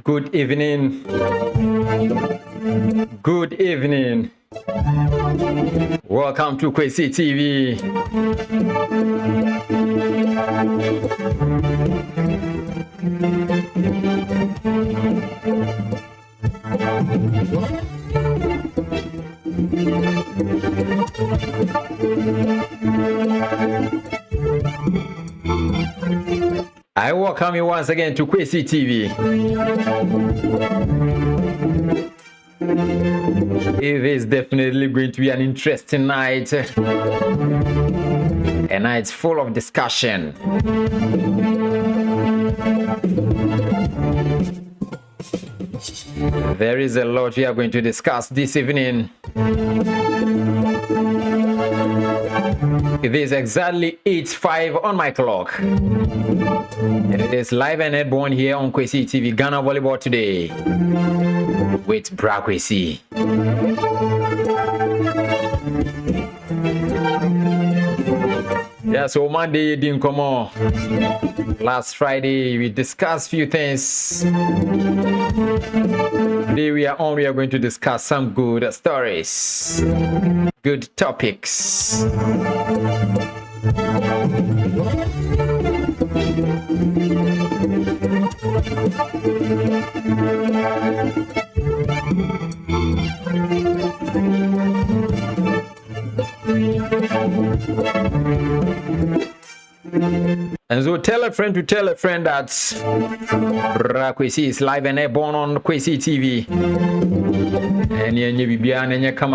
Good evening. Good evening. Welcome to Kwesi TV. I welcome you once again to Kwesi TV. It is definitely going to be an interesting night. A night full of discussion. There is a lot we are going to discuss this evening. It is exactly 8:05 on my clock. And it is live and airborne here on Kwesi TV, Ghana Volleyball Today with Bra Kwesi. Yeah, so Monday didn't come on. Last Friday we discussed few things. Today we are going to discuss some good stories, good topics. And so tell a friend to tell a friend that Kwesi is live and airborne on Kwesi TV. And you come.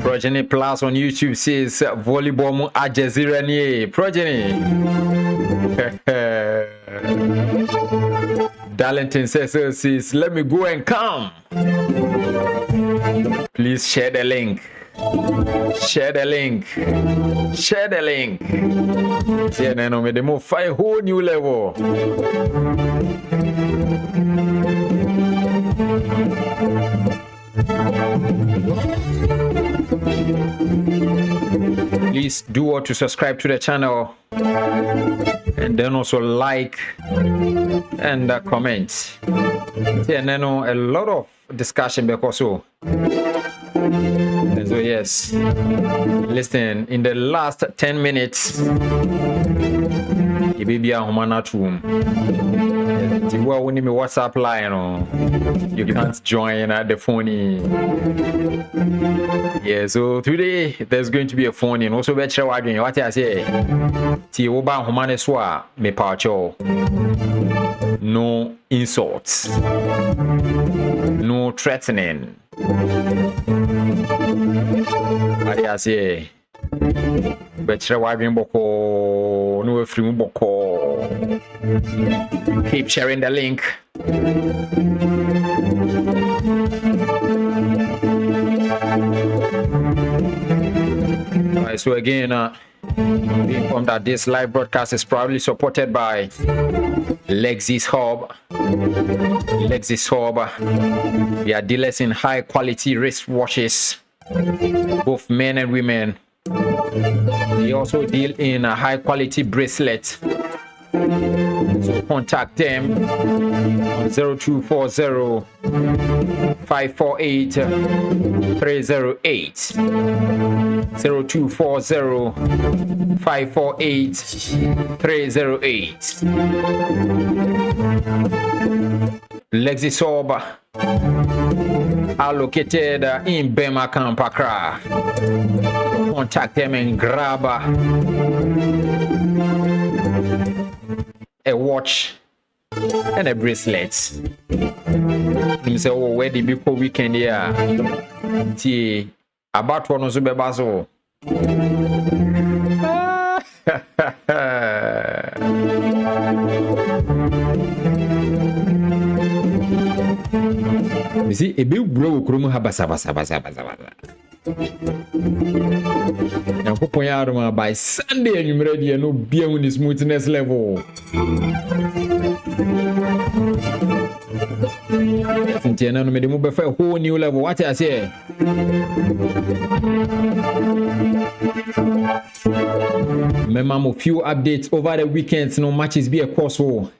Progeny Plus on YouTube says volleyball mu Al Jazeera ni Progeny. Darlington says let me go and come. Please share the link. Share the link. See, no, me demo find whole new level. Please do what to subscribe to the channel, and then also like and comment. Yeah, no, a lot of discussion because so. And so yes, listen, in the last 10 minutes, you be a humana room. You will win me WhatsApp line, you can't join at the phone. Yeah, so today there's going to be a phone in. Also, better what I say. Tioba humana swa me pacho. No insults. No threatening. I say, better waging boko, no free boko. Keep sharing the link. Alright, so again, be informed that this live broadcast is proudly supported by Lexis Hub. They are dealers in high quality wristwatches, both men and women. They also deal in a high quality bracelet. So contact them on 0240 548 308. 0240 548 308. Lexisob are located in Bema Camp, Accra. Contact them and grab a watch and a bracelet. You say, oh, where the people weekend here? About one of the bazo. You see, a big bro, Krumu Habasa. Now, Popoyarma by Sunday, and you're ready, and no beer in the smoothness level. Since no me move a whole new level. What I say? Remember, few updates over the weekends. No matches be a course war.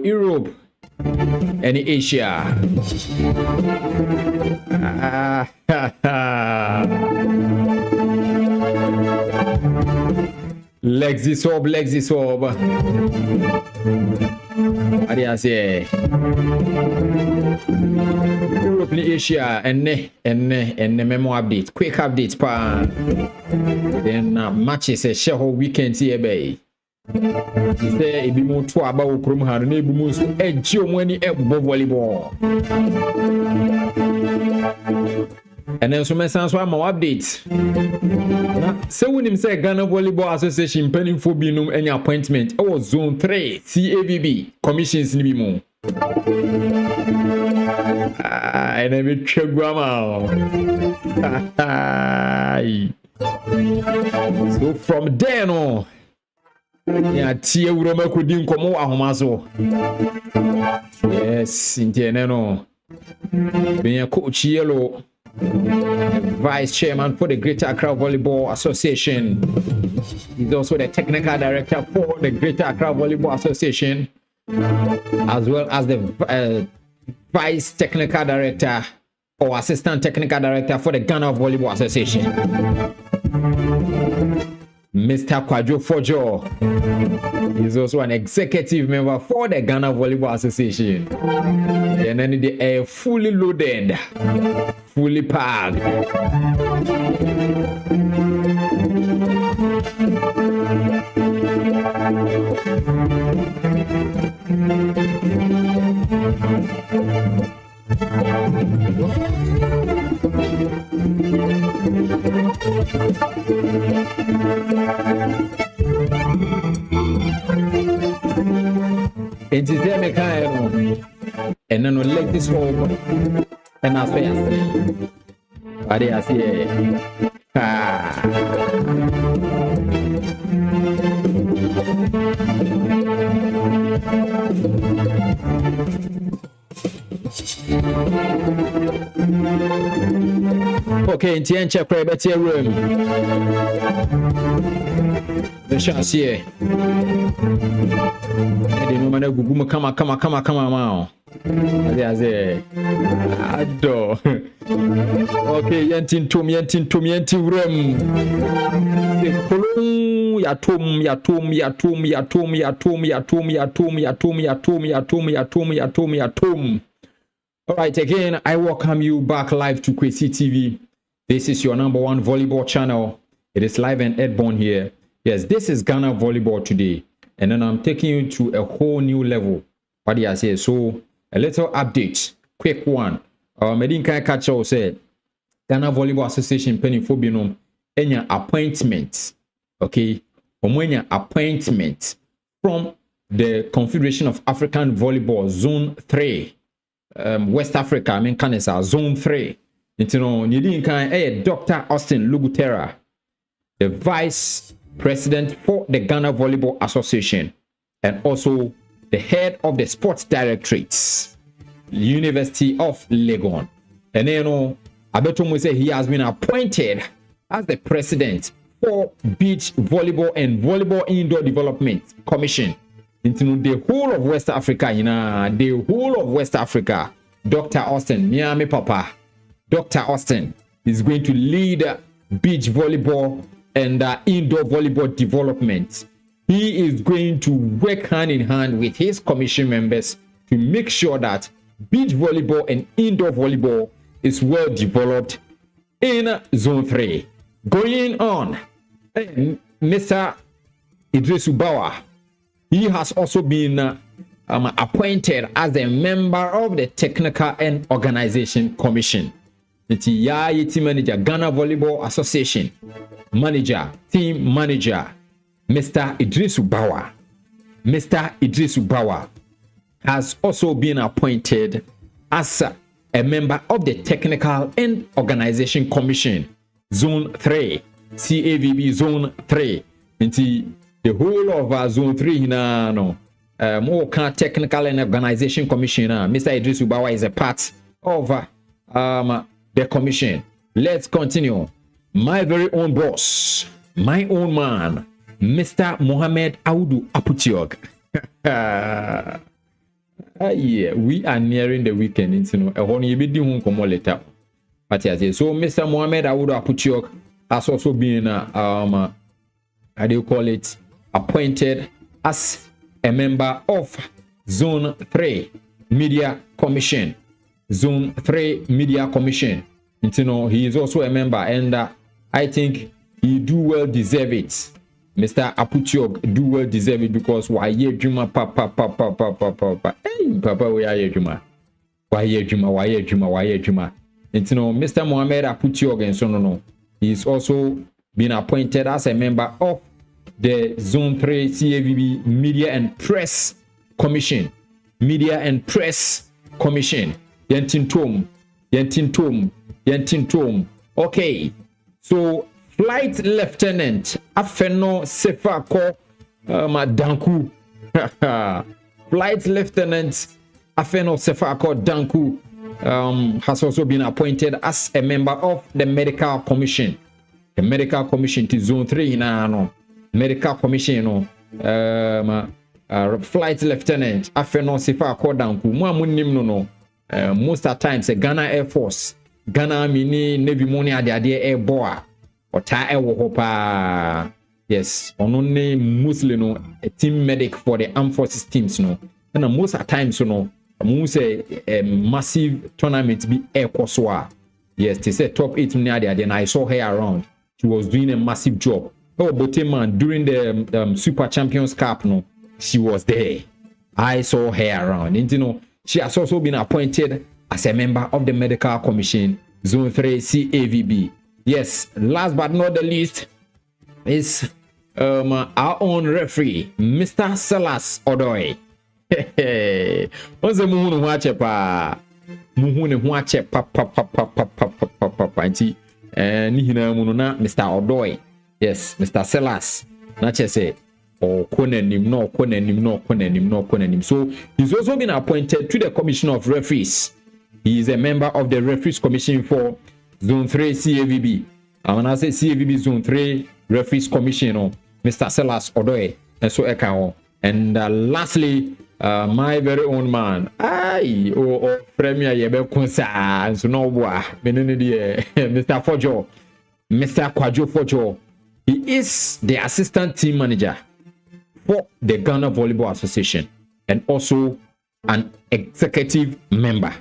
Europe and Asia. Lexi swab. What do you say? Europe and Asia and memo updates, quick updates pa. Then matches a share whole weekend here bay. Is there a bit more to about Krum had a neighbor moves edge your money at volleyball. And then so my son's one more updates. So when him say Ghana Volleyball Association pending for binum any appointment, oh zone 3 CAVB commissions ni mo. And I will check grandma. So from there no. Yeah, tia uroma kudin komo ahomazo. Yes, intene no. Ben coach yellow. Vice Chairman for the Greater Accra Volleyball Association. He's also the Technical Director for the Greater Accra Volleyball Association, as well as the Vice Technical Director or Assistant Technical Director for the Ghana Volleyball Association. Mr. Kwadwo Fojo is also an executive member for the Ghana Volleyball Association. And then they are fully loaded, fully packed. It is there, and then we'll let this home and as well as I say, okay, in the check private room. The chance here. The woman who come on. I say, Ado. Okay, yentin room. Yatum. All right, again, I welcome you back live to Kwesi TV. This is your number one volleyball channel. It is live and airborne here. Yes, this is Ghana Volleyball today. And then I'm taking you to a whole new level. What do you say? So, a little update. Quick one. Medinka Kacho said, Ghana Volleyball Association penny for binum any appointment. Okay? Any appointment from the Confederation of African Volleyball Zone 3. West Africa, I mean Canada, Zone 3. You know, Dr. Austin Lugutera, the Vice President for the Ghana Volleyball Association, and also the head of the Sports Directorates, University of Legon. And you know, Abeto say he has been appointed as the president for Beach Volleyball and Volleyball Indoor Development Commission. Into the whole of West Africa, the whole of West Africa. Dr. Austin, Miami Papa, Dr. Austin is going to lead beach volleyball and indoor volleyball development. He is going to work hand in hand with his commission members to make sure that beach volleyball and indoor volleyball is well developed in Zone 3. Going on, Mr. Idris Ubawa, he has also been appointed as a member of the Technical and Organization Commission. Team manager, Ghana Volleyball Association manager, team manager, Mr. Idris Ubawa. Mr. Idris Ubawa has also been appointed as a member of the Technical and Organization Commission, Zone 3, CAVB Zone 3. The whole of Zone 3 no. more technical and organization commission. Mr. Idris Ubawa is a part of the commission. Let's continue. My very own boss, my own man, Mr. Mohammed Audu Aputiog. Yeah, we are nearing the weekend. You know, later. But yes, so Mr. Mohammed Audu Aputiog has also been, how do you call it, appointed as a member of Zone 3 Media Commission. Zone 3 Media Commission. You know, he is also a member, and I think he do well deserve it. Mr. Aputiog do well deserve it because why ye juma papa. Hey, papa, we are juma. Why juma. And you know, Mr. Mohammed Aputiog and so no. He's also been appointed as a member of the Zone 3 CAVB Media and Press Commission. Media and Press Commission. Yentin Tom. Okay. So Flight Lieutenant Afeno Sefako Danku. Flight Lieutenant Afeno Sefako Danku has also been appointed as a member of the Medical Commission. The Medical Commission to Zone 3 no. Medical Commission Flight Lieutenant Afeno Sefako Danku. No. Most of the times Ghana Air Force, Ghana Mini Navy money at the Air Boa. Yes, only Muslim a team medic for the armed forces teams no. And most of the times most a massive tournament be air Koswa. Yes, they said top 8 near there. Then I saw her around. She was doing a massive job. Oh, but man, during the Super Champions Cup, no, she was there. I saw her around. And you know, she has also been appointed as a member of the Medical Commission, Zone 3 CAVB. Yes, last but not the least is our own referee, Mr. Silas Odoi. What's the moon watch pa? Muhune watch pa. Nihina mununa Mr. Odoi. Yes, Mr. Silas. Not just say or konenim. So he's also been appointed to the Commission of Referees. He is a member of the Referees Commission for Zone 3 CAVB. And when I say CAVB Zone 3 Referees Commission, Mr. Silas Odoe, and so Ekao. And lastly, my very own man, Premier Yebe Kunsa, and so no boy, Mr. Fojo, Mr. Kwajo Fojo. He is the assistant team manager for the Ghana Volleyball Association and also an executive member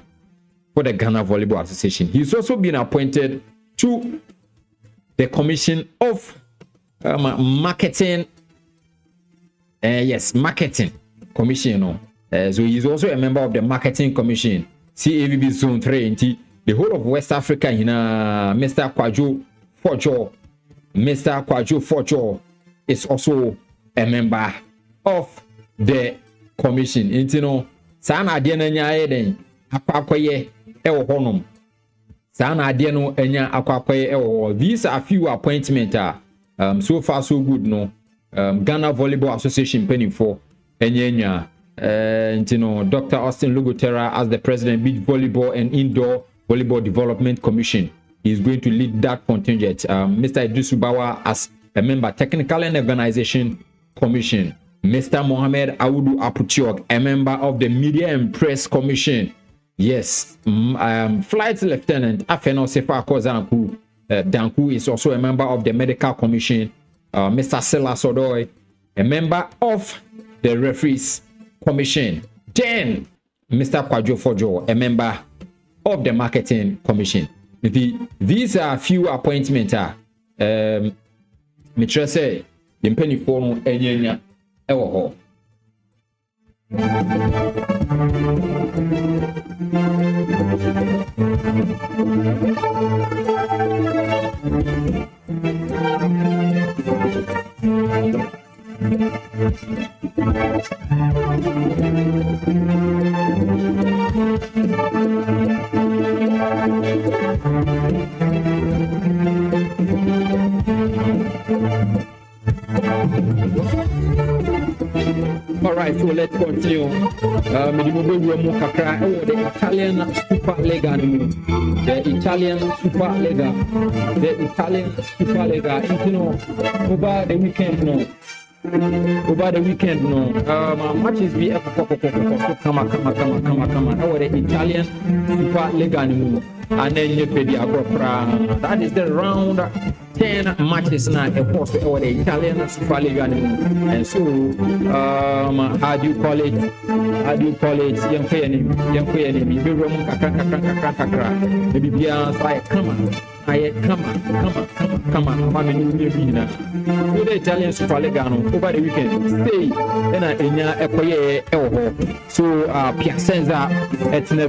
for the Ghana Volleyball Association. He's also been appointed to the Commission of Marketing. Marketing Commission. So he's also a member of the Marketing Commission, CAVB Zone 3. The whole of West Africa, Mr. Kwajo Fojo is also a member of the commission. Sana adiana nya eden akwakoye ewo honum. Sana adiano enya akwakoye ewo. These are few appointments. So far so good no. Ghana Volleyball Association penny for enya Dr. Austin Lugutera as the president, Beach Volleyball and Indoor Volleyball Development Commission. He is going to lead that contingent. Mr. Idris Ubawa as a member, Technical and Organization Commission. Mr. Mohammed Audu Aputiog, a member of the Media and Press Commission. Yes, Flight Lieutenant Afeno Sefako Danku is also a member of the Medical Commission. Mr. Silas Odoy, a member of the Referees Commission. Then, Mr. Kwajo Fojo, a member of the Marketing Commission. These are few appointments. Mitra say, the penny for Enya Ewo. All right, so let's continue. The Italian Super Lega. The Italian Super Lega. The Italian Super Lega. You know, over the weekend, no. Matches be come on. Over the Italian Super Lega. And then you pay the that is the round 10 matches now opposed to the Italian Super League. And so how do you call it young enemy maybe come on so the Italian Super League over the weekend stay then so Piacenza etna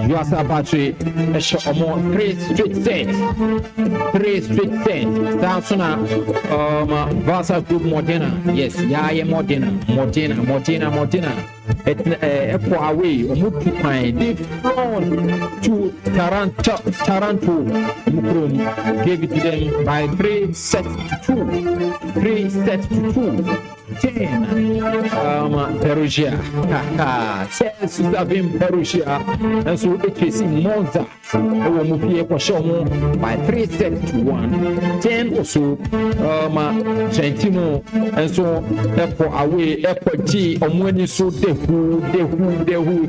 USA battery 3 straight sets Samsung Vasa Group Modena yes Modena Epo away they flown to Taranto gave it to them by 3 sets to 2 10 Perugia Perugia and so it is in Monza by 3 sets to 1 10 also Trentino and so Epo away Epo G Omweni so Dehu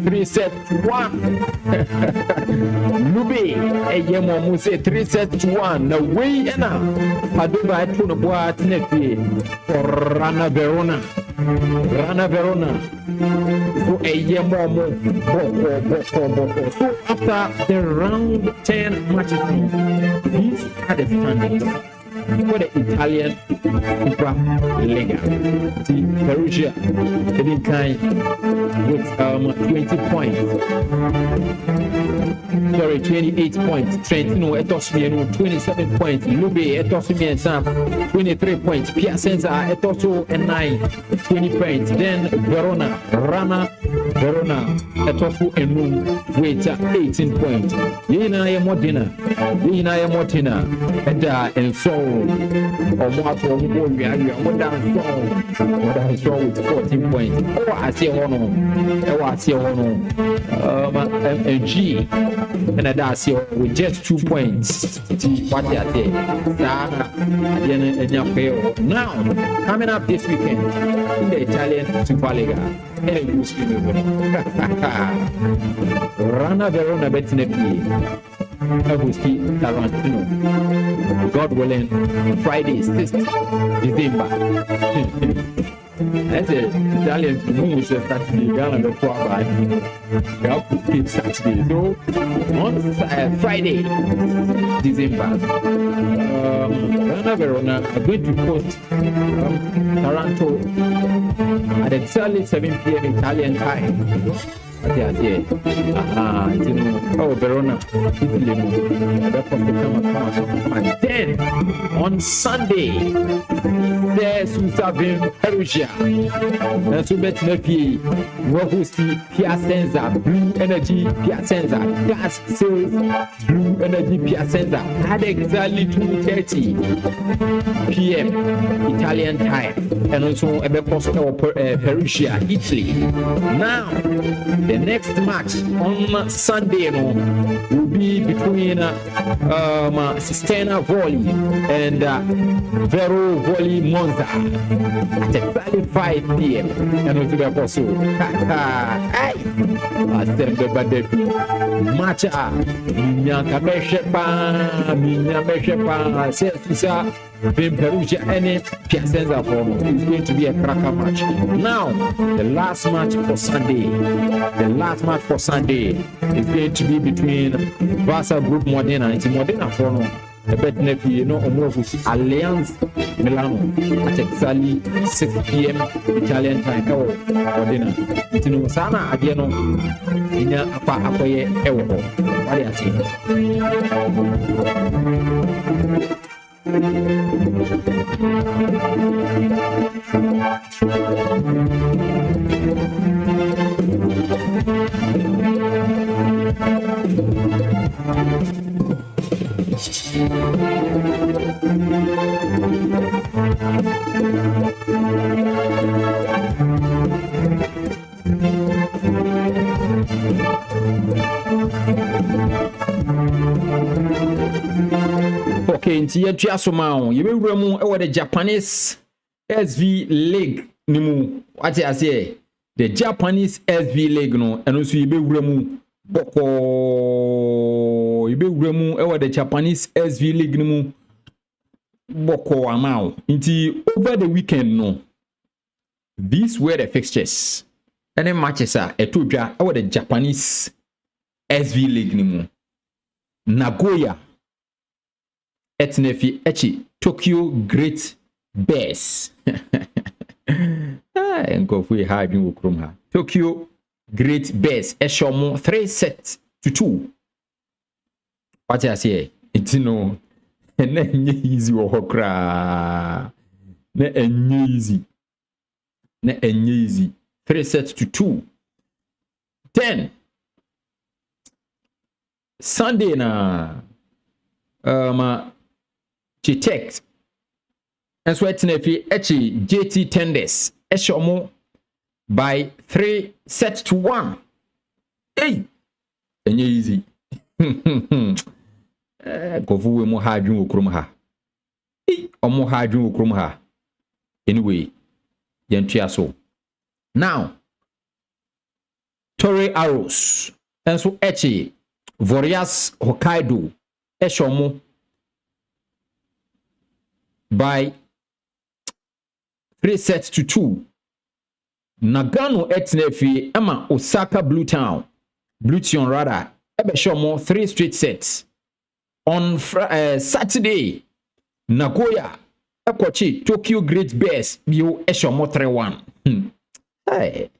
3 sets to 1 Lube Eyemo Muse 3 sets to 1 the way and Paduba to the boat for Rana Verona so a year more so after the round 10 matches these are the standings for the Italian Super Lega. The Perugia didn't kind with 20 points. Sorry, 28 points. Trentino Etosmiano 27 points. Lube Etosmian Sam 23 points. Piacenza Etoso and 20 points. Then Verona Etoso and Room with 18 points. Yina Modena and so or more for we are down with 14 points. Oh, I see one and G and that's with just 2 points. What they are there. Now, coming up this weekend in the Italian Super Lega. Rana Verona Bettinepi. Tarantino. God willing, Friday, 6th December. That's it. Italian moves Saturday, Ghana before by Saturday. So on Friday, December, Verona are going to post Toronto at exactly 7 p.m. Italian time. Verona, and then on Sunday, there's Perugia. That's Piacenza, Blue Energy Piacenza, Gas Sales, Blue Energy Piacenza, at exactly 2:30 p.m. Italian time, and also Perugia, Italy. Now, the next match on Sunday will be between Sistena Volley and Vero Volley Monza at exactly 5 p.m. And also match Perugia and Piacenza is going to be a cracker match. Now, the last match for Sunday is going to be between Vasa Group Modena and Modena for the Betnepi, Alliance Milano at exactly 6 p.m. Italian time. Modena. Sana Adiano in Apa Apoye Ewo. What do you Inti yetu asoma yebe wuramu ewo the Japanese SV League nimu. Wati ase the Japanese SV League no eno so yebe wuramu boko yebe wuramu ewo the Japanese SV League nimu boko amao. Inti over the weekend no, these were the fixtures. Any matches are etudwa ewo the Japanese SV League nimu. Nagoya Etnefi Echi Tokyo Great Bears. Enko fu ha adwin wokrom ha. Tokyo Great Bears eshomo 3-2. What I say? It's no na easy wo hokra. Na easy. 3-2. Then Sunday na Chitek and so etnefi echi JT Tenders eshomo by 3-1. Hey, enye easy. Gofu we mo ha adwun okrom ha. Omo ha adwun okrom ha. Anyway, yentua so. Now, Toray Arrows and so echi Warriors Hokkaido eshomo by 3-2. Nagano etnefi ama Osaka Blue Town rather ebe shomo 3 straight sets. On Saturday Nagoya ekwachi Tokyo Great Bears bio eshomo 3-1. Hey,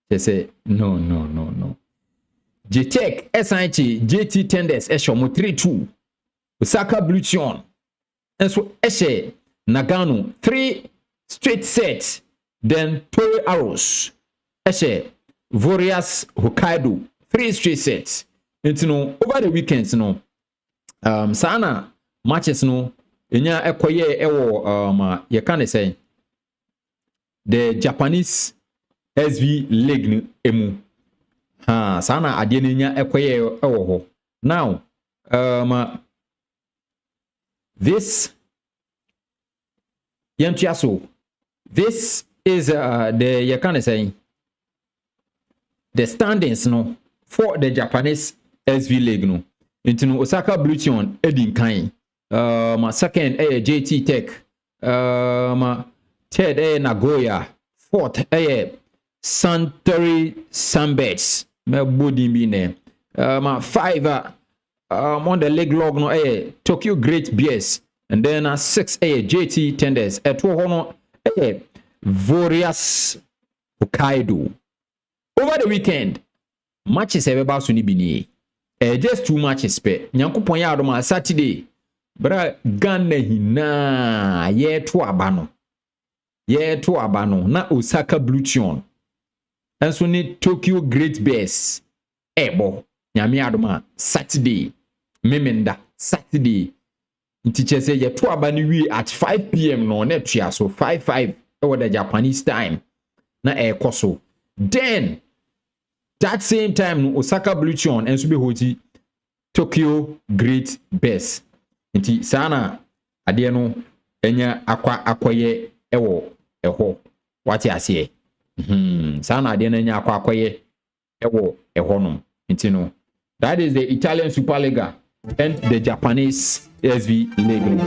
they say no. JTech SIH JT Tenders eshomo 3-2. Osaka Blue Town and so Eshe Nagano 3 straight sets. Then Toray Arrows Eshe Warriors Hokkaido 3 straight sets. And no over the weekends no sana matches no enya ekoye ewo you can say the Japanese SV League emu sana ade nya ekoye ewo ho. Now this is the you can say the standings no for the Japanese SV League no. Into Osaka Blue Town Edin Kain. My second JT Tech. My third Nagoya. Fourth Suntory Sunbeds. My body be my 5 on the leg log no Tokyo Great Bears. And then 6 JT Tenders. 2 hono Warriors Hokkaido. Over the weekend, matches about to be just 2 matches pe. Nyankopon ya adoma Saturday. Bra Ghana hina ye to abano na Osaka Blue Town. Enso ni Tokyo Great Bears ebo nyame adoma Saturday. Memenda Saturday. Ntiche say ye to abani wi at 5 p.m. no na tua so 5 over the Japanese time na ekoso. Then that same time Osaka Blue Town enso be hoti Tokyo Great Bears. Nti sana ade no enya akoye ewo eho wati ase sana ade no enya akoye ewo eho no. Nti no that is the Italian Superliga and the Japanese SV League.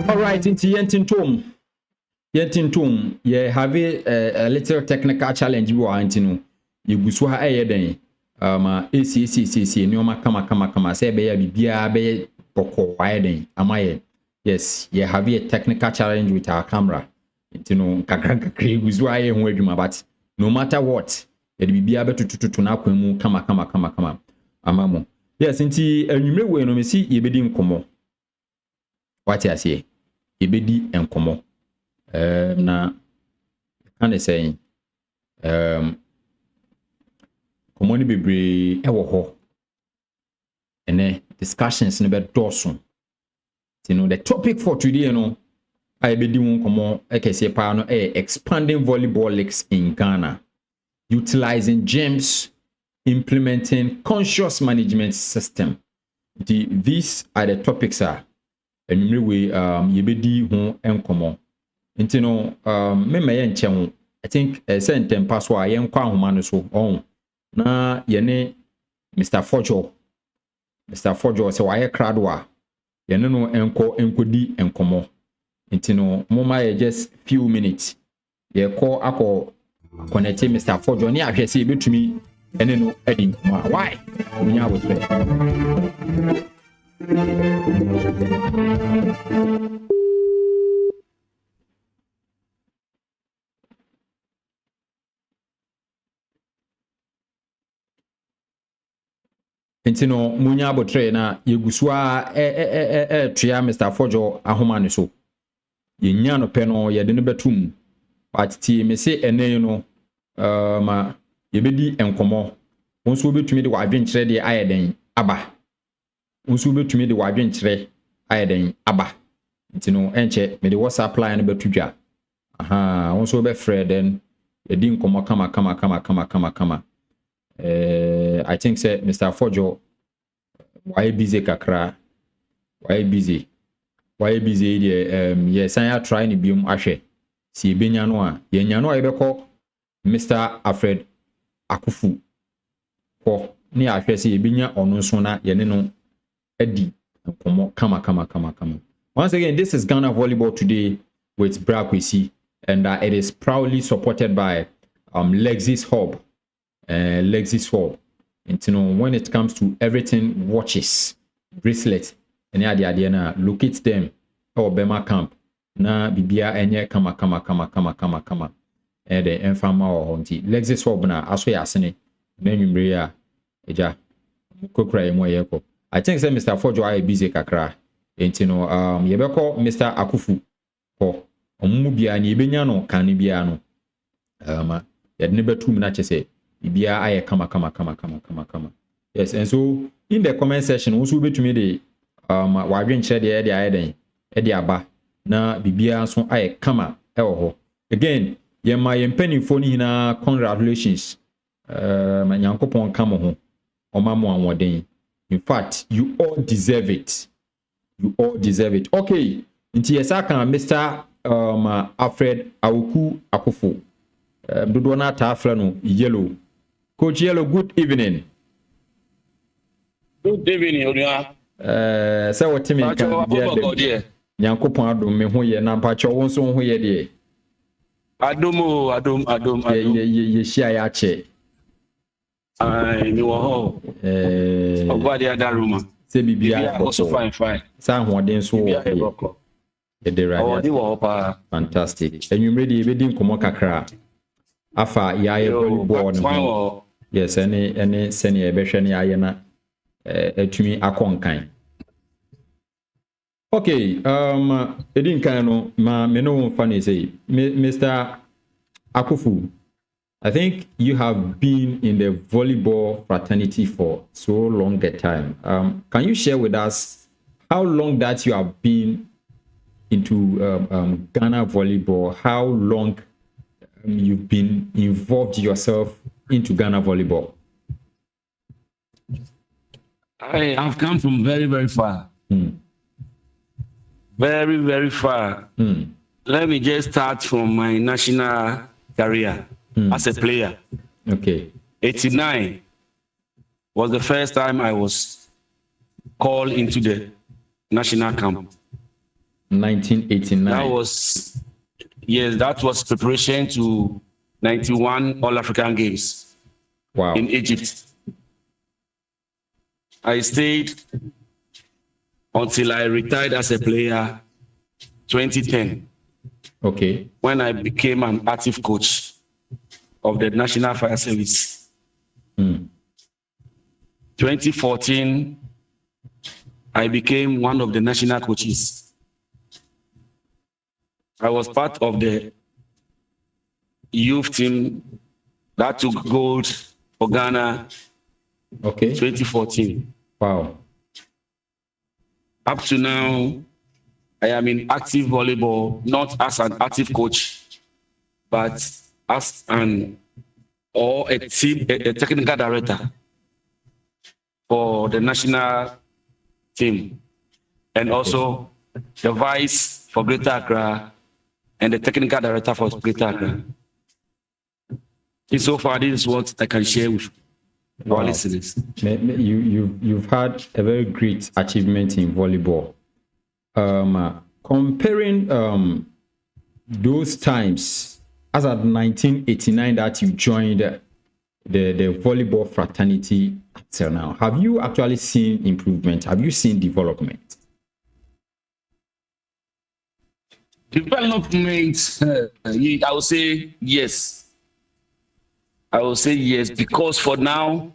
Alright, into Yentin Tom, you have a little technical challenge you are into. You go so higher than ACCC, no kama say be bia be boko widen amaye. Yes, you have a technical challenge with our camera. You know, kakra guzu aye ho adwuma, but no matter what, it be able to na kwemu kama amamo. Yes, nti anwumre we no me si yebedi nkomo. What you say? Yebedi enkomo. Na can say komoni bebre ewo ho. Ene discussions no be dosun. You know, the topic for today, you know, I be doing expanding volleyball leagues in Ghana, utilizing gyms, implementing conscious management system. These are the topics and we you be di ho enkomo. You know, me I think senten paswa yen kwa homa no so on na yene Mr. Fojo se waye kradwa yene no enkodi enkomo nti no moma just few minutes ye call akọ connect Mr. Fojo ni ahwe se betumi ene no adi nkoma why munya wotre nti no munya abotre na yegusua tua Mr. Fojo ahoma ne so yenya no pe no ye de no betum but ti me se ene no ma yebedi enkomo wonso betumi de wadwenkyere de ayeden aba wonso betumi de wadwenkyere ayeden aba nti no enche me de WhatsApp line no betudwa aha wonso be frɛ den yedi enkomo kama I think say Mr. Fojo why busy kakra why busy yes I try ni biom ahwe si ebenya no a yenya no a yebekọ Mr. Alfred Akufu ko ni ahwe si ebenya ono nso na yene no adi nkomo kama. Once again, this is Ghana Volleyball Today with Brakwesi, and it is proudly supported by Lexis Hub. And you know, when it comes to everything watches, bracelet, and the na locate them or Bema camp na bibia enye kama and the enfama or honti Lexis Hub na aswe asene na nwumre ya eja kokra emo yeko. I think say Mr. Fojo I busy kakra and you know yebeko Mr. Akufu ko omu bia ni ebenya no kan bia no yedne betum na chese bia aye kama. Yes, and so in the comment section also betumi de wadwenkyere de ayeden de aba na bibia so aye kama ewo ho. Again, yema yempanifo ni hina congratulations. Nyankopon kama ho omamo anwoden. In fact, you all deserve it. Okay, nti yesa kan Mr. Alfred Awoku Akufo. Dodo na ta afra no yellow. Coach Yellow, good evening. Good evening, Oria. Say what me kan Nyankopon adom me ho ye na mpacho won so ho ye de. Adom. Ye shia ya che. Me wo ho. Ogwade adaruma. Se bibia also fine. Sa hoden so wo. Ye de right. Fantastic. Enwumre de be din komo kakra. Afa yaye volleyball no. Yes, any senior ebehwe ne aye na etumi akonkan. Okay, edin kan no ma me no funny say Mr. Akufu, I think you have been in the volleyball fraternity for so long a time. Can you share with us how long that you have been into Ghana volleyball? How long you've been involved yourself into Ghana volleyball? I have come from very, very far. Very, very far. Let me just start from my national career as a player. Okay. 89 was the first time I was called into the national camp. 1989. That was preparation to 91 All-African Games. Wow. In Egypt. I stayed until I retired as a player 2010. Okay. When I became an active coach of the National Fire Service. 2014, I became one of the national coaches. I was part of the youth team that took gold for Ghana. Okay. 2014. Wow. Up to now, I am in active volleyball, not as an active coach, but as a technical director for the national team, and also the vice for Greater Accra and the technical director for Greater Accra. So far, this is what I can share with our listeners. You've had a very great achievement in volleyball. Comparing those times, as at 1989 that you joined the volleyball fraternity till now, have you actually seen improvement? Have you seen development? Development, I would say yes. I will say yes, because for now,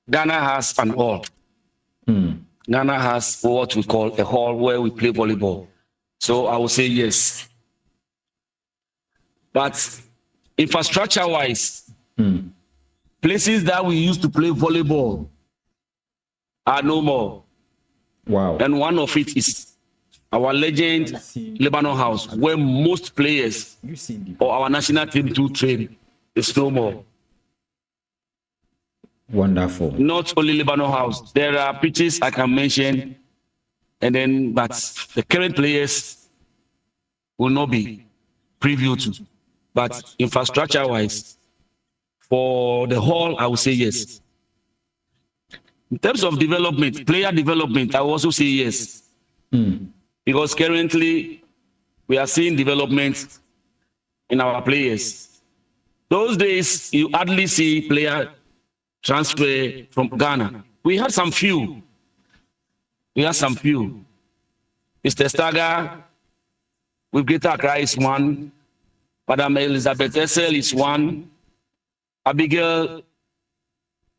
Ghana has an hall. Ghana has what we call a hall where we play volleyball. So I will say yes. But infrastructure-wise, places that we used to play volleyball are no more. Wow. And one of it is our legend Lebanon House, where most players or our national team do train. It's no more. Wonderful. Not only Lebanon House. There are pitches I can mention, but the current players will not be privy to. But infrastructure-wise, for the hall, I will say yes. In terms of development, player development, I will also say yes. Because currently, we are seeing development in our players. Those days, you hardly see player transfer from Ghana. We had some few. Mr. Staga with Greater Accra is one. Madam Elizabeth Essel is one. Abigail,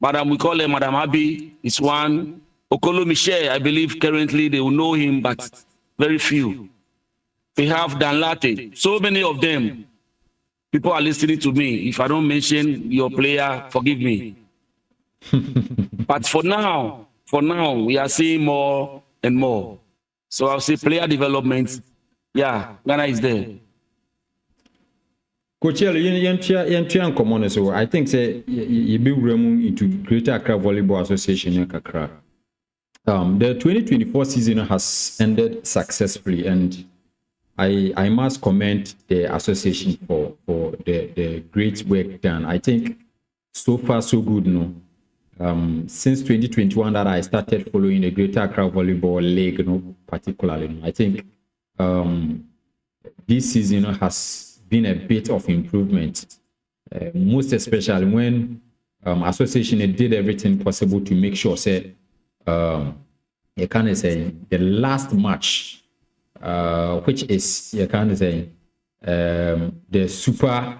we call her Madam Abby, is one. Okolo Michel, I believe currently they will know him, but very few. We have Dan Latte. So many of them. People are listening to me. If I don't mention your player, forgive me. But for now, we are seeing more and more. So I'll say player development. Yeah, Ghana is there. Coach, so I think say you be into Greater Accra Volleyball Association in Accra. The 2024 season has ended successfully, and I must commend the association for the great work done. I think so far so good, no. Since 2021 that I started following the Greater Accra Volleyball League, particularly, I think this season has been a bit of improvement, most especially when association did everything possible to make sure say you can say the last match, which is you can say the Super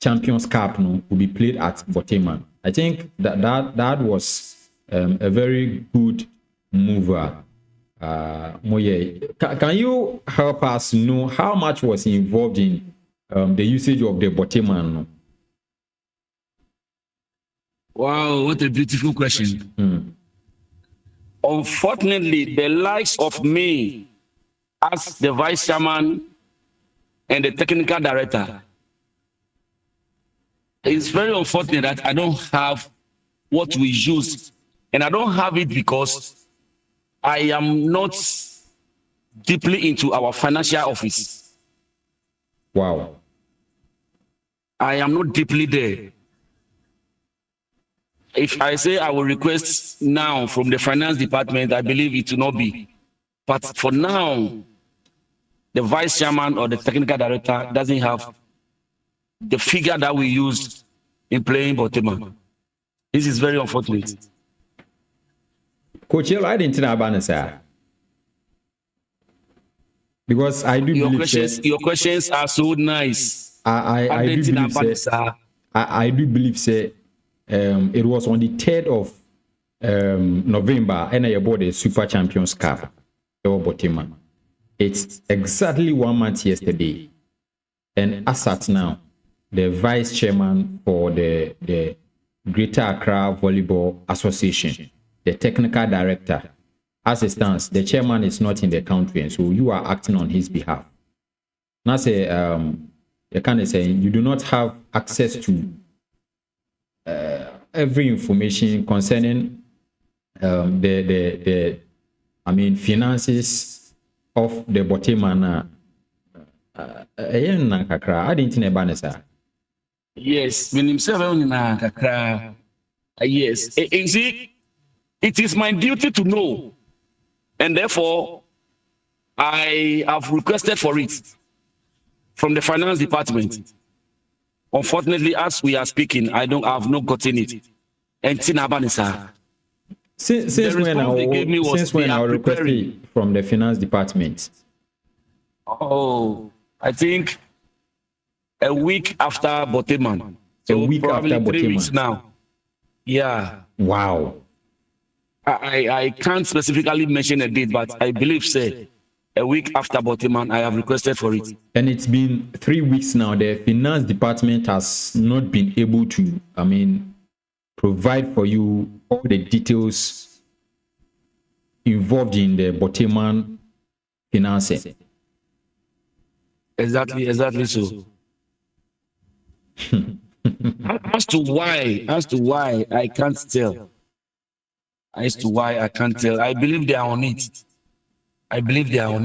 Champions Cup, will be played at Boteman. I think that was a very good mover. Moye, can you help us know how much was involved in the usage of the Boteman? Wow, what a beautiful question. Unfortunately, the likes of me as the vice chairman and the technical director, it's very unfortunate that I don't have what we use. And I don't have it because I am not deeply into our financial office. Wow. I am not deeply there. If I say I will request now from the finance department, I believe it will not be. But for now, the vice chairman or the technical director doesn't have the figure that we used in playing Boteman. This is very unfortunate. Coach Yellow, I didn't know about sir. Because I do believe your questions are so nice. I do believe say, I do believe say it was on the 3rd of November and I bought the Super Champions Cup. It's exactly 1 month yesterday. And as at now, the vice chairman for the Greater Accra Volleyball Association, the technical director, as it stands, the chairman is not in the country, and so you are acting on his behalf. Now say, you can say you do not have access to every information concerning the finances of the Botemana. I didn't know sir. Yes, when himself yes. You see, it is my duty to know, and therefore I have requested for it from the finance department. Unfortunately, as we are speaking, I have not gotten it. And since when I requested from the finance department? Oh, I think a week after Boteman. So a week after 3 weeks now. Yeah. Wow. I can't specifically mention a date, but I believe say a week after Boteman, I have requested for it. And it's been 3 weeks now. The finance department has not been able to, provide for you all the details involved in the Boteman financing. Exactly so. As to why I can't tell. I believe they are on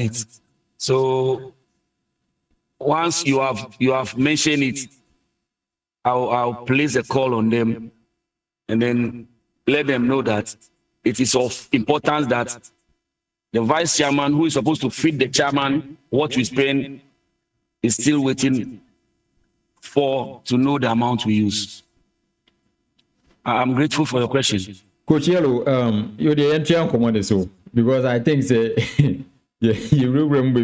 it. So once you have mentioned it, I'll place a call on them and then let them know that it is of importance that the vice chairman, who is supposed to feed the chairman what we spend, is still waiting to know the amount we use. I'm grateful for your question. Coach Yellow, you're the entry on command, so because I think you remember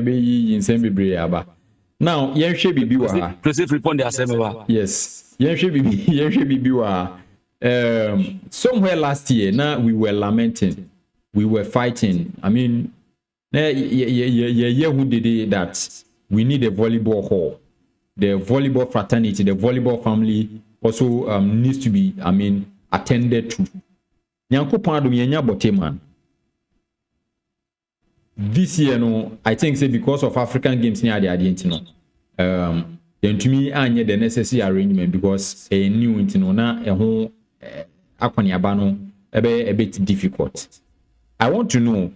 in same now yen should be proceed report the assembly. Yes, yen should be somewhere last year now we were lamenting, we were fighting. I mean, who did it that we need a volleyball hall. The volleyball fraternity, the volleyball family also needs to be, attended to. This year, no, I think say because of African games near the Argentina, then to me, I need the necessary arrangement because a new internal a whole a bit difficult. I want to know,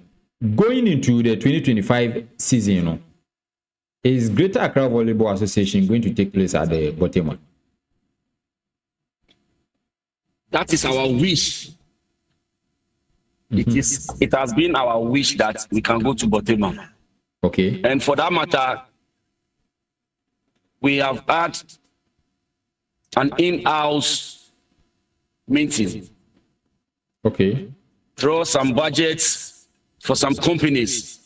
going into the 2025 season, is Greater Accra Volleyball Association going to take place at the Boteman? That is our wish. It has been our wish that we can go to Boteman. Okay. And for that matter, we have had an in-house meeting. Okay. Throw some budgets for some companies.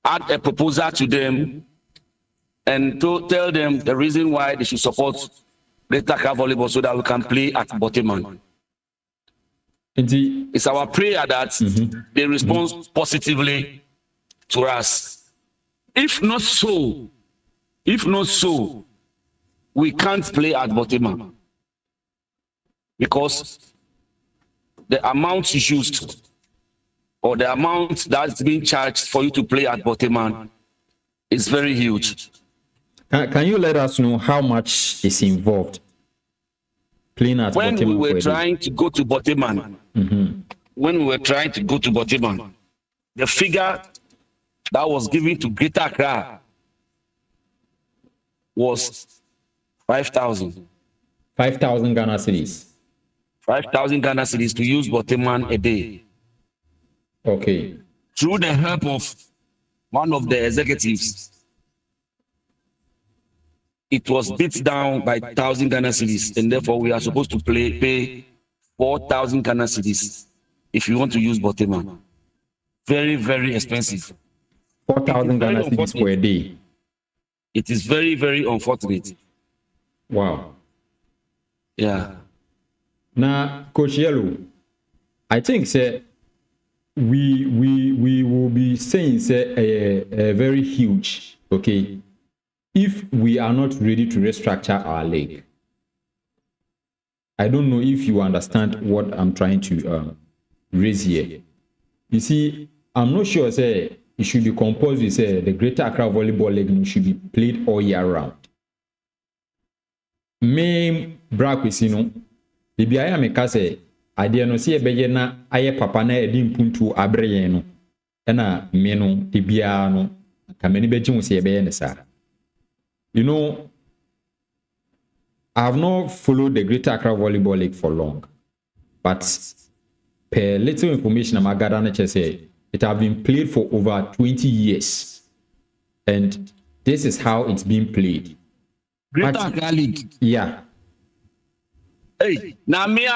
Add a proposal to them and to tell them the reason why they should support Greater Accra Volleyball so that we can play at Boteman. It's our prayer that they respond positively to us. If not so, we can't play at Boteman because the amount used or the amount that's being charged for you to play at Boteman is very huge. Can you let us know how much is involved playing at when Boteman? We were trying to go to Boteman, the figure that was given to Greater Accra was 5,000. 5,000 Ghana cedis. 5,000 Ghana cedis to use Boteman a day. Okay. Through the help of one of the executives, it was beat down by 1,000 Ghana cedis, and therefore we are supposed to pay 4,000 Ghana cedis if you want to use Botema. Very, very expensive. 4,000 Ghana cedis per day. It is very, very unfortunate. Wow. Yeah. Now, Coach Yellow, I think say we will be saying say a very huge, okay, if we are not ready to restructure our league. I don't know if you understand what I'm trying to raise here. You see, I'm not sure say it should be composed with say the Greater Accra Volleyball League should be played all year round. Me brakwisi no bibi aya me ka say ade no se ebeye na aye papa na edi mpuntu abreye no na me no bibia no kamani beji wo se ebeye ne sa. You know, I have not followed the Greater Accra Volleyball League for long, but per little information I'm gathering, say it have been played for over 20 years, and this is how it's being played. Greater Accra League. Yeah. Hey, now me,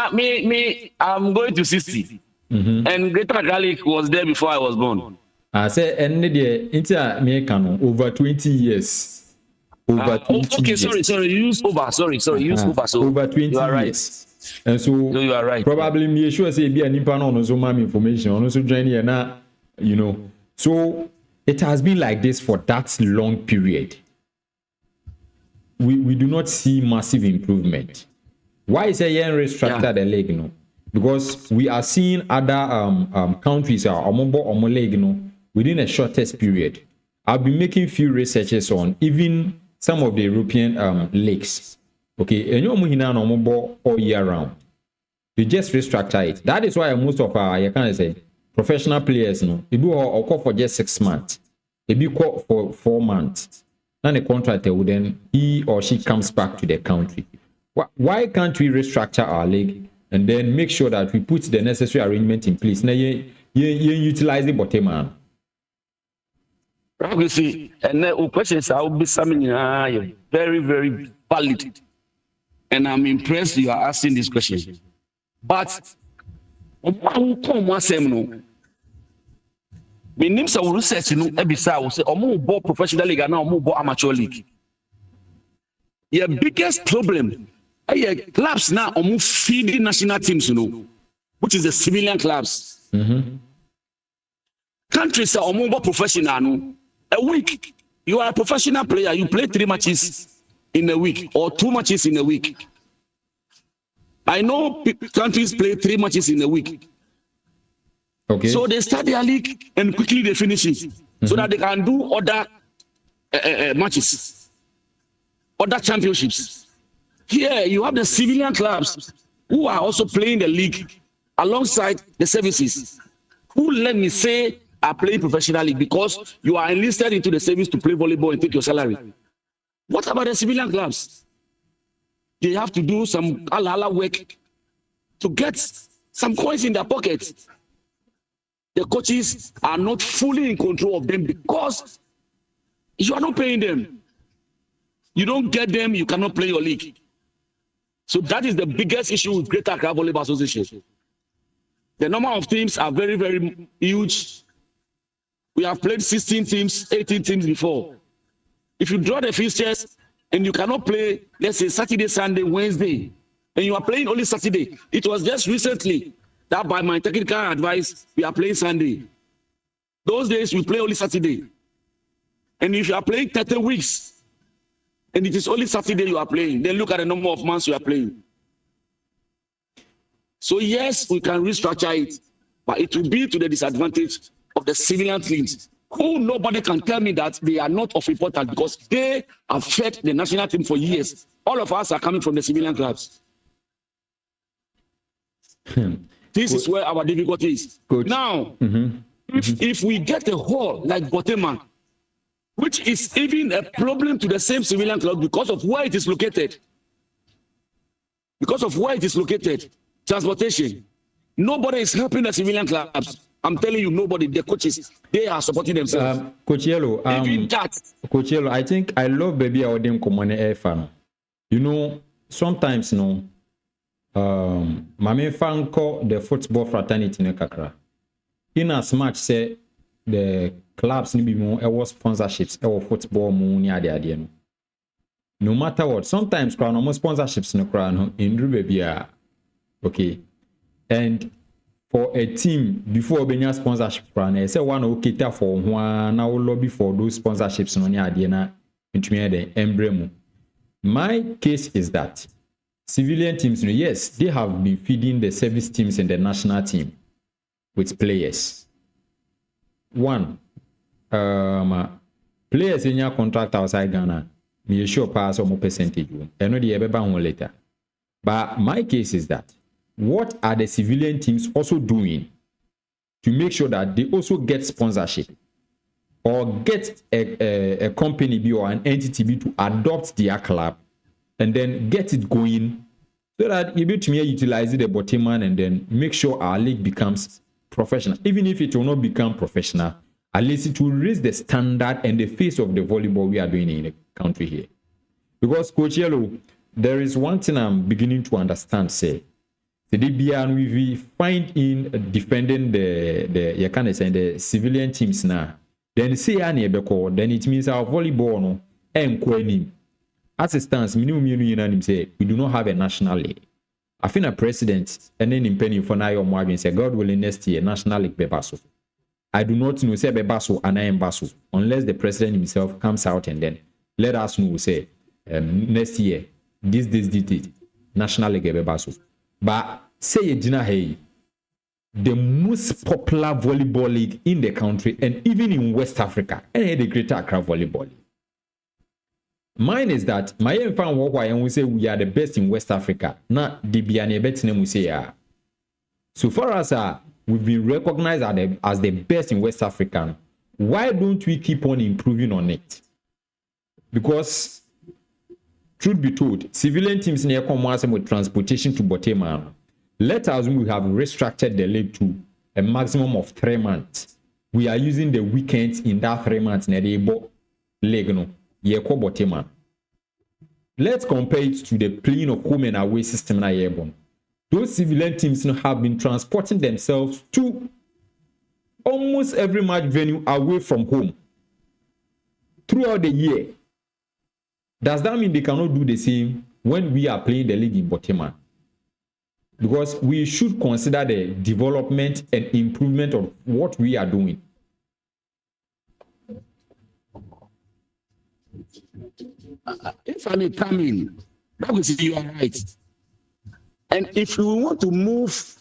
I'm going to 60, and Greater Accra League was there before I was born. I say, and the over 20 years. Over 20 okay, years. sorry, use over. Sorry, use over. So over 20 you are years. Right. And so no, you are right. Probably me sure say be an impan on so many information on also join here now, you know. So it has been like this for that long period. We do not see massive improvement. Why is a restructure the league, you know? Because we are seeing other countries or league, you know, within a shortest period. I've been making few researches on even some of the European leagues. Okay, and you all year round. You just restructure it. That is why most of our, you can say, professional players, no, they do or call for just 6 months. They be called for 4 months. Then the contractor would then he or she comes back to the country. Why can't we restructure our league and then make sure that we put the necessary arrangement in place? Now you utilize the bottom man. You see, and the questions I will be summing very, very valid. And I'm impressed you are asking this question. But my name is research ebisa will say omo professional league and omo amateur league. Your biggest problem clubs now omo feeding national teams, which is the civilian clubs. Countries are omo professional. A week, you are a professional player, you play 3 matches in a week or 2 matches in a week. I know countries play 3 matches in a week. Okay. So they start their league and quickly they finish it so that they can do other matches, other championships. Here you have the civilian clubs who are also playing the league alongside the services, who, let me say, are playing professionally because you are enlisted into the service to play volleyball and take your salary. What about the civilian clubs? They have to do some ala work to get some coins in their pockets. The coaches are not fully in control of them because you are not paying them. You don't get them, you cannot play your league. So that is the biggest issue with Greater Accra Volleyball Association. The number of teams are very, very huge. We have played 16 teams, 18 teams before. If you draw the fixtures and you cannot play, let's say Saturday, Sunday, Wednesday, and you are playing only Saturday. It was just recently that by my technical advice, we are playing Sunday. Those days we play only Saturday. And if you are playing 30 weeks, and it is only Saturday you are playing, then look at the number of months you are playing. So yes, we can restructure it, but it will be to the disadvantage of the civilian teams, who nobody can tell me that they are not of importance because they have fed the national team for years. All of us are coming from the civilian clubs. This is where our difficulty is. Good. Now, if we get a hall like Botema, which is even a problem to the same civilian club because of where it is located, transportation, nobody is helping the civilian clubs. I'm telling you, nobody. The coaches, they are supporting themselves. Coach Yellow, Coach Yellow, I think I love baby our dem common air fan. You know, sometimes Mame Fanko, the football fraternity ne kakra. In as much say the clubs ni be more sponsorships football mu ni ade no. No matter what, sometimes crown almost sponsorships no crown in Rubebia. Okay. And for a team before being sponsorship crown, I say one okay for one now lobby for those sponsorships no ni ade na intumi the emblem. My case is that civilian teams, yes, they have been feeding the service teams and the national team with players. One, players in your contract outside Ghana, me sure pass or more percentage. I know the ever one later. But my case is that what are the civilian teams also doing to make sure that they also get sponsorship or get a company B or an entity B to adopt their club and then get it going so that you be to me utilize the bottom man and then make sure our league becomes professional. Even if it will not become professional, at least it will raise the standard and the face of the volleyball we are doing in the country here. Because Coach Yellow, there is one thing I'm beginning to understand, say, the DBN we find in defending the civilian teams now, then say then it means our volleyball no and as it stands, minimum say we do not have a national league. I think a president and then in penny for now Marvin say God willing next year national league bebaso. I do not know say bebaso and I am baso unless the president himself comes out and then let us know say next year this national league bebaso. But say Gina hey, the most popular volleyball league in the country and even in West Africa, and the Greater Accra Volleyball League. Mine is that my fan walk and we say we are the best in West Africa. Not the Biane Betinem we say so far as we've been recognized as the best in West Africa, why don't we keep on improving on it? Because truth be told, civilian teams near come with transportation to Botema. Let us we have restructured the league to a maximum of 3 months. We are using the weekends in that 3 months na the league no. Let's compare it to the playing of home and away system na airborne. Those civilian teams have been transporting themselves to almost every match venue away from home throughout the year. Does that mean they cannot do the same when we are playing the league in Botema? Because we should consider the development and improvement of what we are doing. If I may come in, that will say you are right. And if we want to move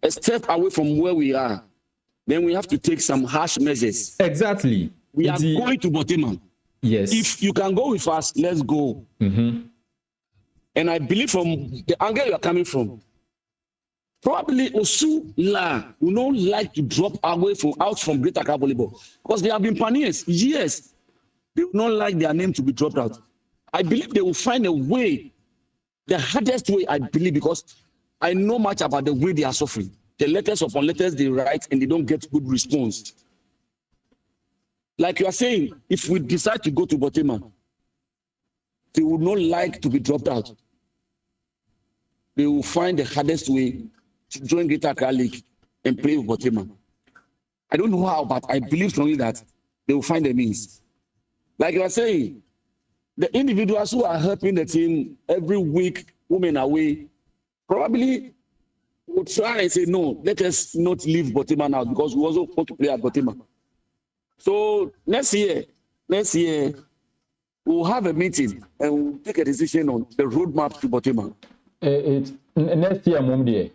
a step away from where we are, then we have to take some harsh measures. Exactly. We are going to Botema. Yes. If you can go with us, let's go. Mm-hmm. And I believe from the angle you are coming from, probably Osu La will not like to drop away out from Greater Accra Volleyball because they have been pioneers. Yes. They will not like their name to be dropped out. I believe they will find a way, the hardest way, I believe, because I know much about the way they are suffering. The letters upon letters they write and they don't get good response. Like you are saying, if we decide to go to Botema, they would not like to be dropped out. They will find the hardest way to join Greater Accra League and play with Botema. I don't know how, but I believe strongly that they will find a means. Like you are saying, the individuals who are helping the team every week, women away, probably would try and say, no, let us not leave Botema now because we also want to play at Botema. So next year, we'll have a meeting and we'll take a decision on the roadmap to Botema. Next year, Mom, dear.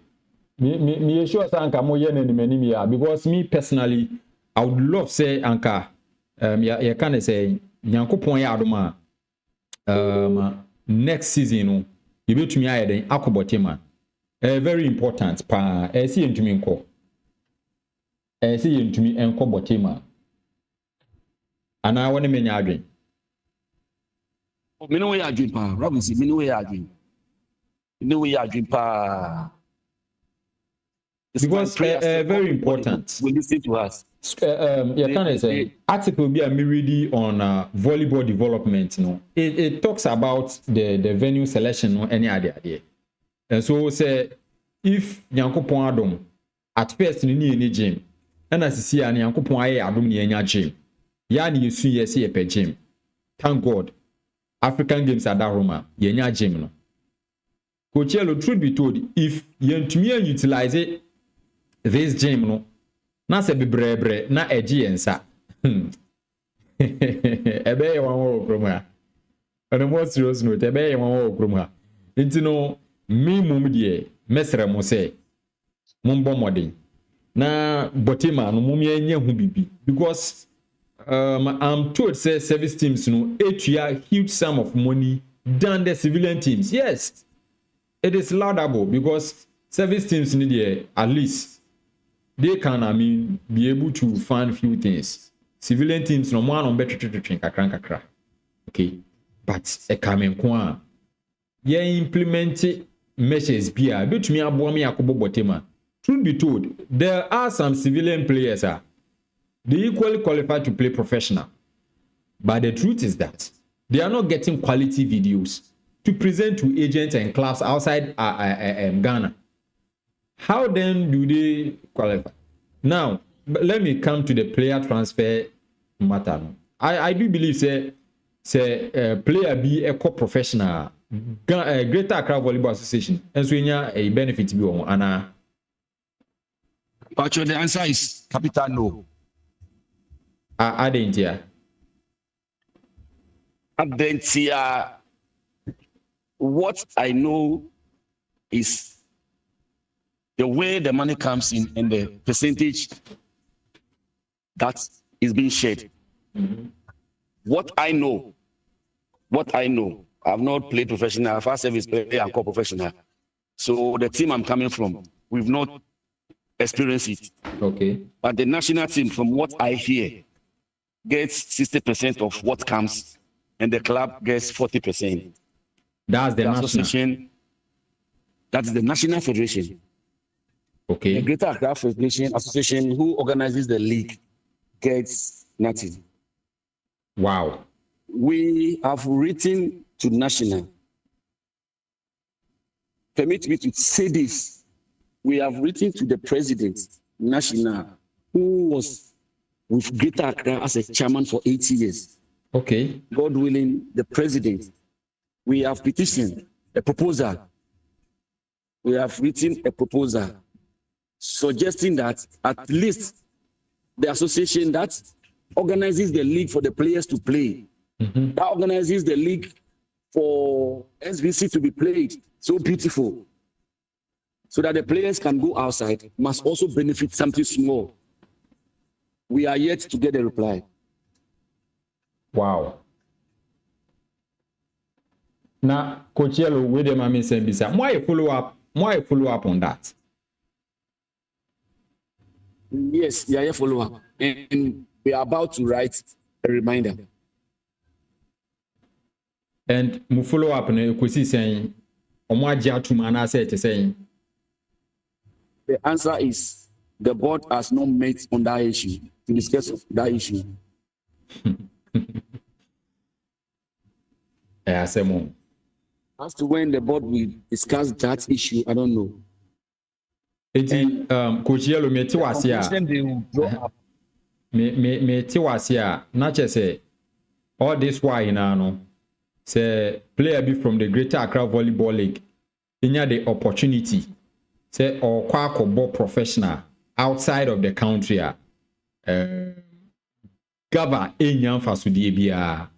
Me sure Anka mo yen because me personally, I would love say Anka, ya can say Nyankopon ya adoma next season you be to me aye akobotema very important pa see ntumi nko see ntumi enko botema ana woni menya adwen me no we adwen pa Robinson me no we adwen pa because very important will listen to us. Article be a reading on volleyball development. It talks about the venue selection or any other idea. And so say if Nyankopon adom at first ni any gym and as see an Nyankopon aye adom ni enya gym ya ni yesu yesi ye pe gym. Thank God African Games at that Roma yenya gym no. Coach Yellow, truth be told, if you utilize it, this gym no na se bebre na eji ensa ebe ye wan wo promo on a more serious note ebe ye wan wo promo nti no me mum de mesre mo se mum bo modern na botima no mum ye hu bibi because I'm told say service teams no etua huge sum of money than the civilian teams. Yes, it is laudable because service teams need at least they can be able to fund few things. Civilian teams no more on better kakra. Okay, but a coming kwa ye implement measures bia betumi abo me yakobo botema. Truth be told, there are some civilian players they equally qualified to play professional, but the truth is that they are not getting quality videos to present to agents and clubs outside Ghana. How then do they qualify? Now, let me come to the player transfer matter. I do believe say player be a co-professional, Greater Accra Volleyball Association, and so a benefit be on Anna. But the answer is capital no. I didn't hear. What I know is the way the money comes in and the percentage that is being shared. Mm-hmm. What I know, I've not played professional, I've had service player and co-professional. So the team I'm coming from, we've not experienced it. Okay. But the national team, from what I hear, gets 60% of what comes, and the club gets 40%. That's the association. That is the national federation. Okay. The Greater Accra Federation Association, who organizes the league, gets nothing. Wow. We have written to national. Permit me to say this. We have written to the president, national, who was with Greater Accra as a chairman for 8 years. Okay. God willing, the president. We have petitioned a proposal. We have written a proposal suggesting that at least the association that organizes the league for the players to play, that organizes the league for SVC to be played so beautiful, so that the players can go outside, must also benefit something small. We are yet to get a reply. Wow. Now, Coach Yellow, with the mommy saying, why follow up on that? Yes, we are follow up, and we are about to write a reminder. And mu follow up na kwesi saying, omwaji atumana say it saying. The answer is the board has not met on that issue to discuss that issue. As to when the board will discuss that issue, I don't know. Coach Yellow, me tiwasia. Me tiwasia. Not just say all this why you know. Say player be from the Greater Accra Volleyball League. In the opportunity. Say or kwako ball professional outside of the country. Gava enyam fasudie bia.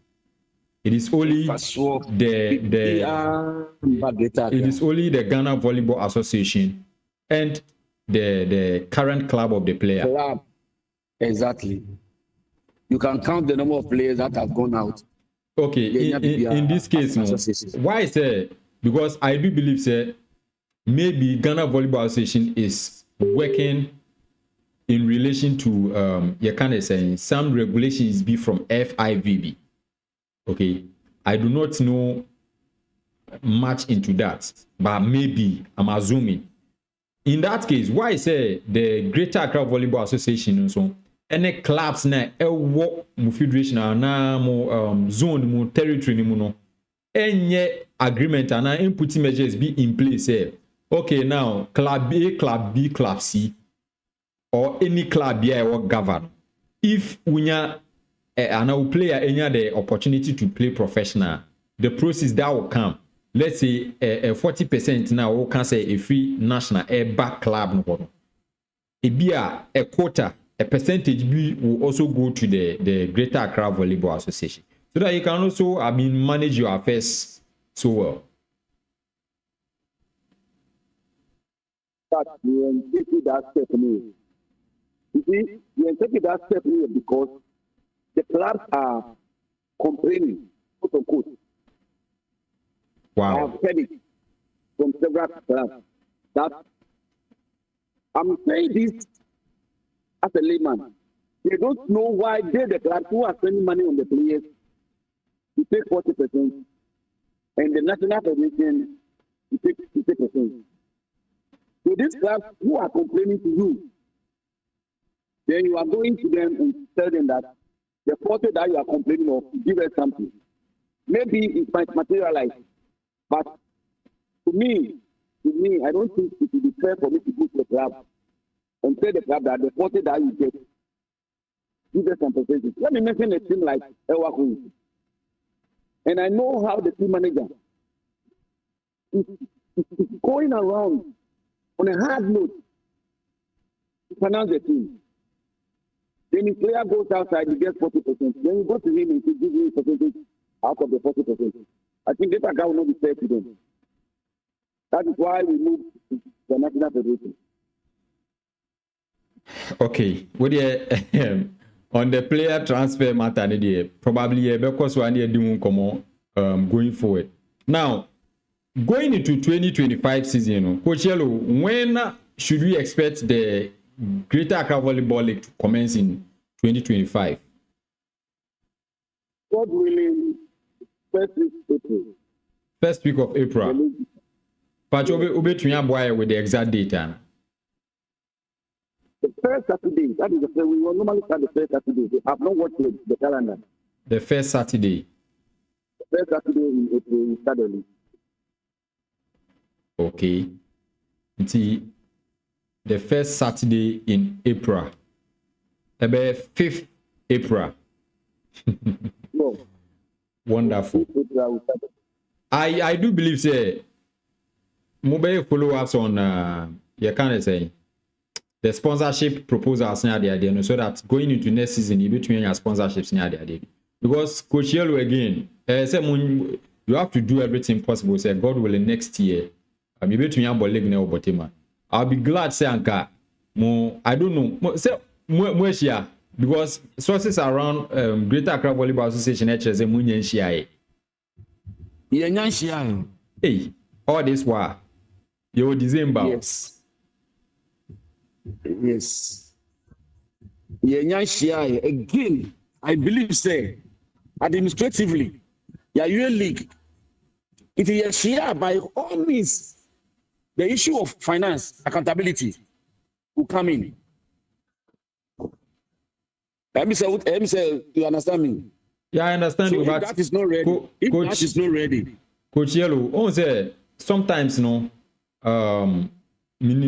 It is only it is only the Ghana Volleyball Association and the current club of the player. Club. Exactly. You can count the number of players that have gone out. Okay, in this case, no. Why is it? Because I do believe that maybe Ghana Volleyball Association is working in relation to you can say some regulations be from FIVB. Okay, I do not know much into that, but maybe I'm assuming. In that case, why say the Greater Accra Volleyball Association and so any clubs na ewo mu federation na mo zone mu territory ni mu no enye agreement and input measures be in place Okay, now club A, club B, club C, or any club here or govern. If unya an player any the opportunity to play professional, the process that will come. Let's say 40% now we can say a free national a back club no. A quota, a percentage B will also go to the Greater Accra Volleyball Association. So that you can also manage your affairs so well. That we take that step new. You see, we take that step new because the clubs are complaining, quote unquote. Wow. I have heard it from several clubs that I'm saying this as a layman. They don't know why the clubs who are spending money on the players to take 40% and the national federation to take 50%. So these clubs who are complaining to you, then you are going to them and tell them that the 40 that you are complaining of, give us something. Maybe it might materialize, but to me, I don't think it will be fair for me to go to the club and tell the club that the 40 that you get, give us some percentage. Let me mention a team like Ewaku. And I know how the team manager is going around on a hard note to finance the team. Then the player goes outside, he gets 40%. Then you go to him and he gives you a percentage out of the 40%. I think that guy will not be fair to them. That is why we moved to the National Federation. Okay, what on the player transfer matter, probably because one year doing going forward. Now, going into 2025 season, Coach Yellow, when should we expect the Greater Accra Volleyball League to commence in 2025? God willing, first week of April. First week of April. But you'll be with the exact date. The first Saturday, that is the first, we will normally start the first Saturday. We have not watched the calendar. The first Saturday. The first Saturday in April, we start the league. Okay. See, the first Saturday in April. About 5th April. No. Wonderful. I do believe, say, mobile follow-ups on, you can't say, the sponsorship proposals near the idea, so that going into next season, you between your sponsorships near the idea. Because Coach Yellow again, you have to do everything possible. Say God willing, next year, I'm between your league now, but I'll be glad. Say Anka, I don't know. Say more share because sources around Greater Accra Volleyball Association say munye share. Yenyan share. Hey, all this while you December. Yes. Yes. Yenyan share again. I believe say administratively, your league, it is a share by all means. The issue of finance accountability will come in. Let me say, you understand me? Yeah, I understand. So you, if that is not ready, that is not ready, Coach Yellow, say sometimes minim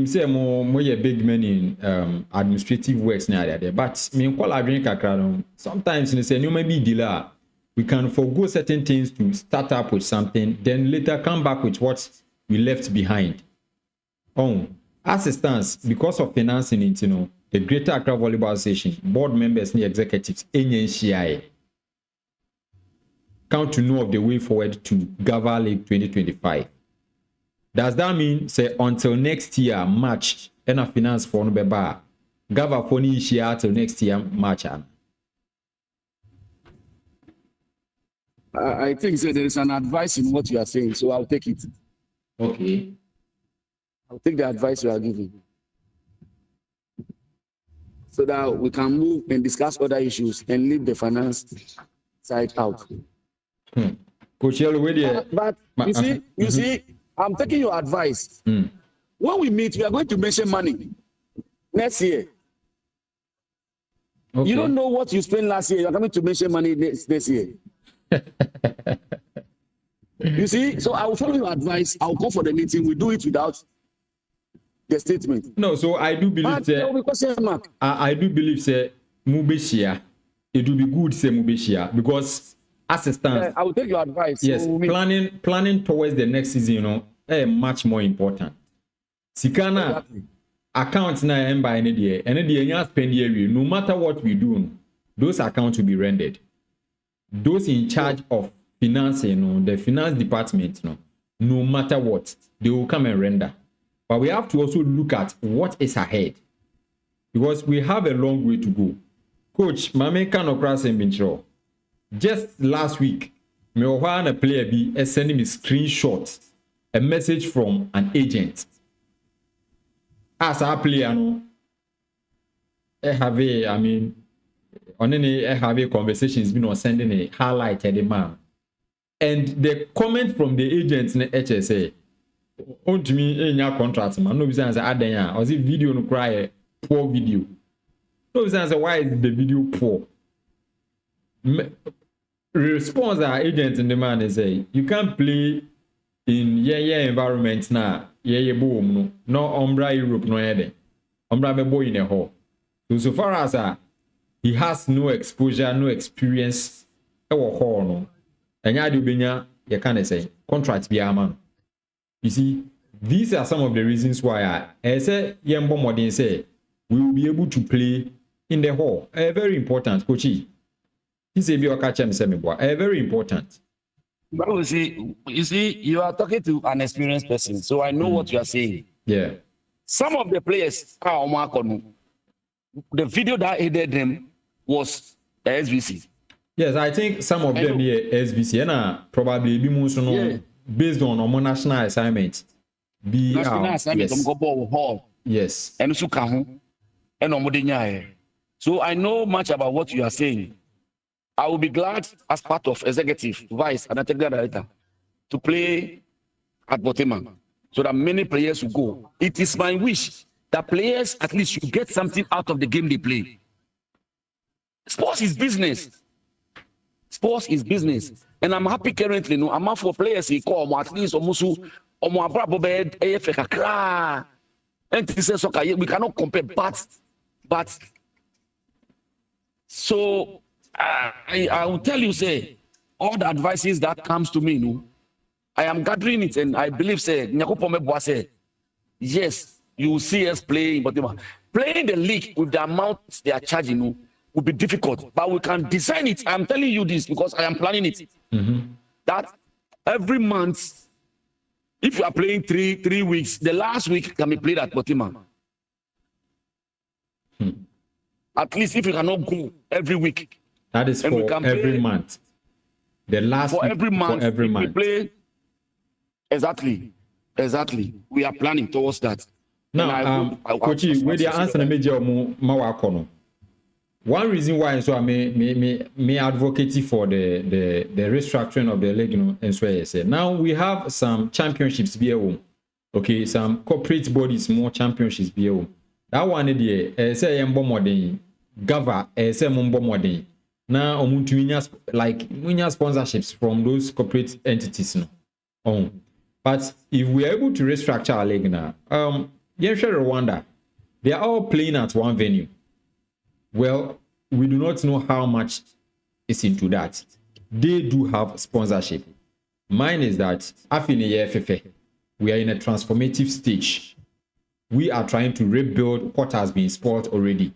say more big men in administrative works near there, but me call drink kakra. Sometimes you say no maybe delay. We can forgo certain things to start up with something, then later come back with what we left behind. As it stands, because of financing it, the Greater Accra Volleyball Association, board members and executives, NNCI, count to know of the way forward to Gava League 2025. Does that mean, say, until next year, March, and a finance for Nobeba, Gava for year till next year, March? I think so there is an advice in what you are saying, so I'll take it. Okay. I'll take the advice you are giving, so that we can move and discuss other issues and leave the finance side out. Coach Yellow, but you see, I'm taking your advice. When we meet, we are going to mention money next year. Okay. You don't know what you spent last year. You are coming to mention money this year. You see, so I will follow your advice. I'll go for the meeting. We do it without the statement. No, so I do believe There will be question mark. I do believe say Mubeshia. It will be good say Mubeshia because as a stance, I will take your advice. yes, So planning towards the next season, you know, much more important. Sikana exactly. accounts na end by any day you spend year. No matter what we do, those accounts will be rendered. Those in charge of finance, you know, the finance department, no matter what, they will come and render. But we have to also look at what is ahead because we have a long way to go. Coach, Mame Kano Cross and Bincho. Just last week, me a player be sending me screenshot, a message from an agent. As a player, no, have conversations been on sending a highlight at the man. And the comment from the agent in the HSA, on to me in your contract, man, no business adanya, or the video no cry poor video. No business why is the video poor? Response our agent in the man is say you can't play in environment now. Boom no Umbra Europe no yede. Umbra be boy in a hole. So far as he has no exposure, no experience, hall no. And ya do benya you can say contract be a man. You see, these are some of the reasons why I say yembo modern say we will be able to play in the hall. Very important, coachy. He say be very important. But you see, you are talking to an experienced person, so I know what you are saying. Yeah. Some of the players, the video that aided them was the SVC. Yes, I think some of them here SVC and probably be more based on our national assignment. National assignment, hall. Yes. And so I know much about what you are saying. I will be glad as part of executive, vice, and technical director to play at Boteman so that many players will go. It is my wish that players at least should get something out of the game they play. Sports is business. Sports is business. And I'm happy currently, no, I'm out for players who come at least almost and we cannot compare, but so I will tell you, say, all the advices that comes to me, no, I am gathering it, and I believe, say, yes, you will see us playing, but playing the league with the amount they are charging, no, will be difficult. But we can design it. I'm telling you this because I am planning it. Mm-hmm. That every month, if you are playing three weeks, the last week can be played at Botima. At least if you cannot go every week. That is for every month. The last for week every month. For every month. We play exactly. We are planning towards that. Now, Coach, with the answer na major mawakono. One reason why so I may advocate for the restructuring of the league, you know, and so I say now we have some championships here. Okay, some corporate bodies more championships here. That one idea say embo modern gava say mumbo modern. Now like we need sponsorships from those corporate entities no. But if we are able to restructure our league now, Rwanda, they are all playing at one venue. Well, we do not know how much is into that. They do have sponsorship. Mine is that we are in a transformative stage. We are trying to rebuild what has been spoiled already.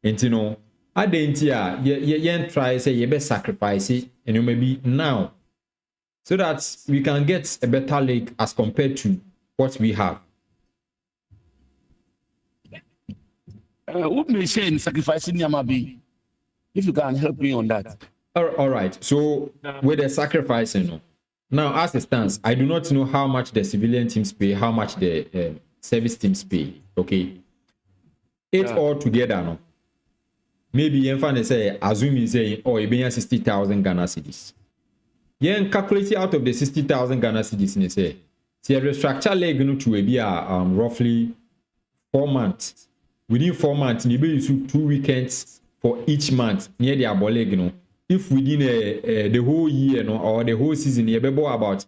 And you know, at the end, try say you best sacrifice it, and you maybe now, so that we can get a better league as compared to what we have. What may say in sacrificing Yamabi? If you can help me on that. All right. So with the sacrificing, now as it stands, I do not know how much the civilian teams pay, how much the service teams pay. Okay, all together, no. Maybe you say, assume say, oh, you pay 60,000 Ghana cedis. You calculate out of the 60,000 Ghana cedis, and say, restructure leg to be roughly 4 months. Within 4 months, you use 2 weekends for each month near the aboleg, you know. If within the whole year, or the whole season, you be about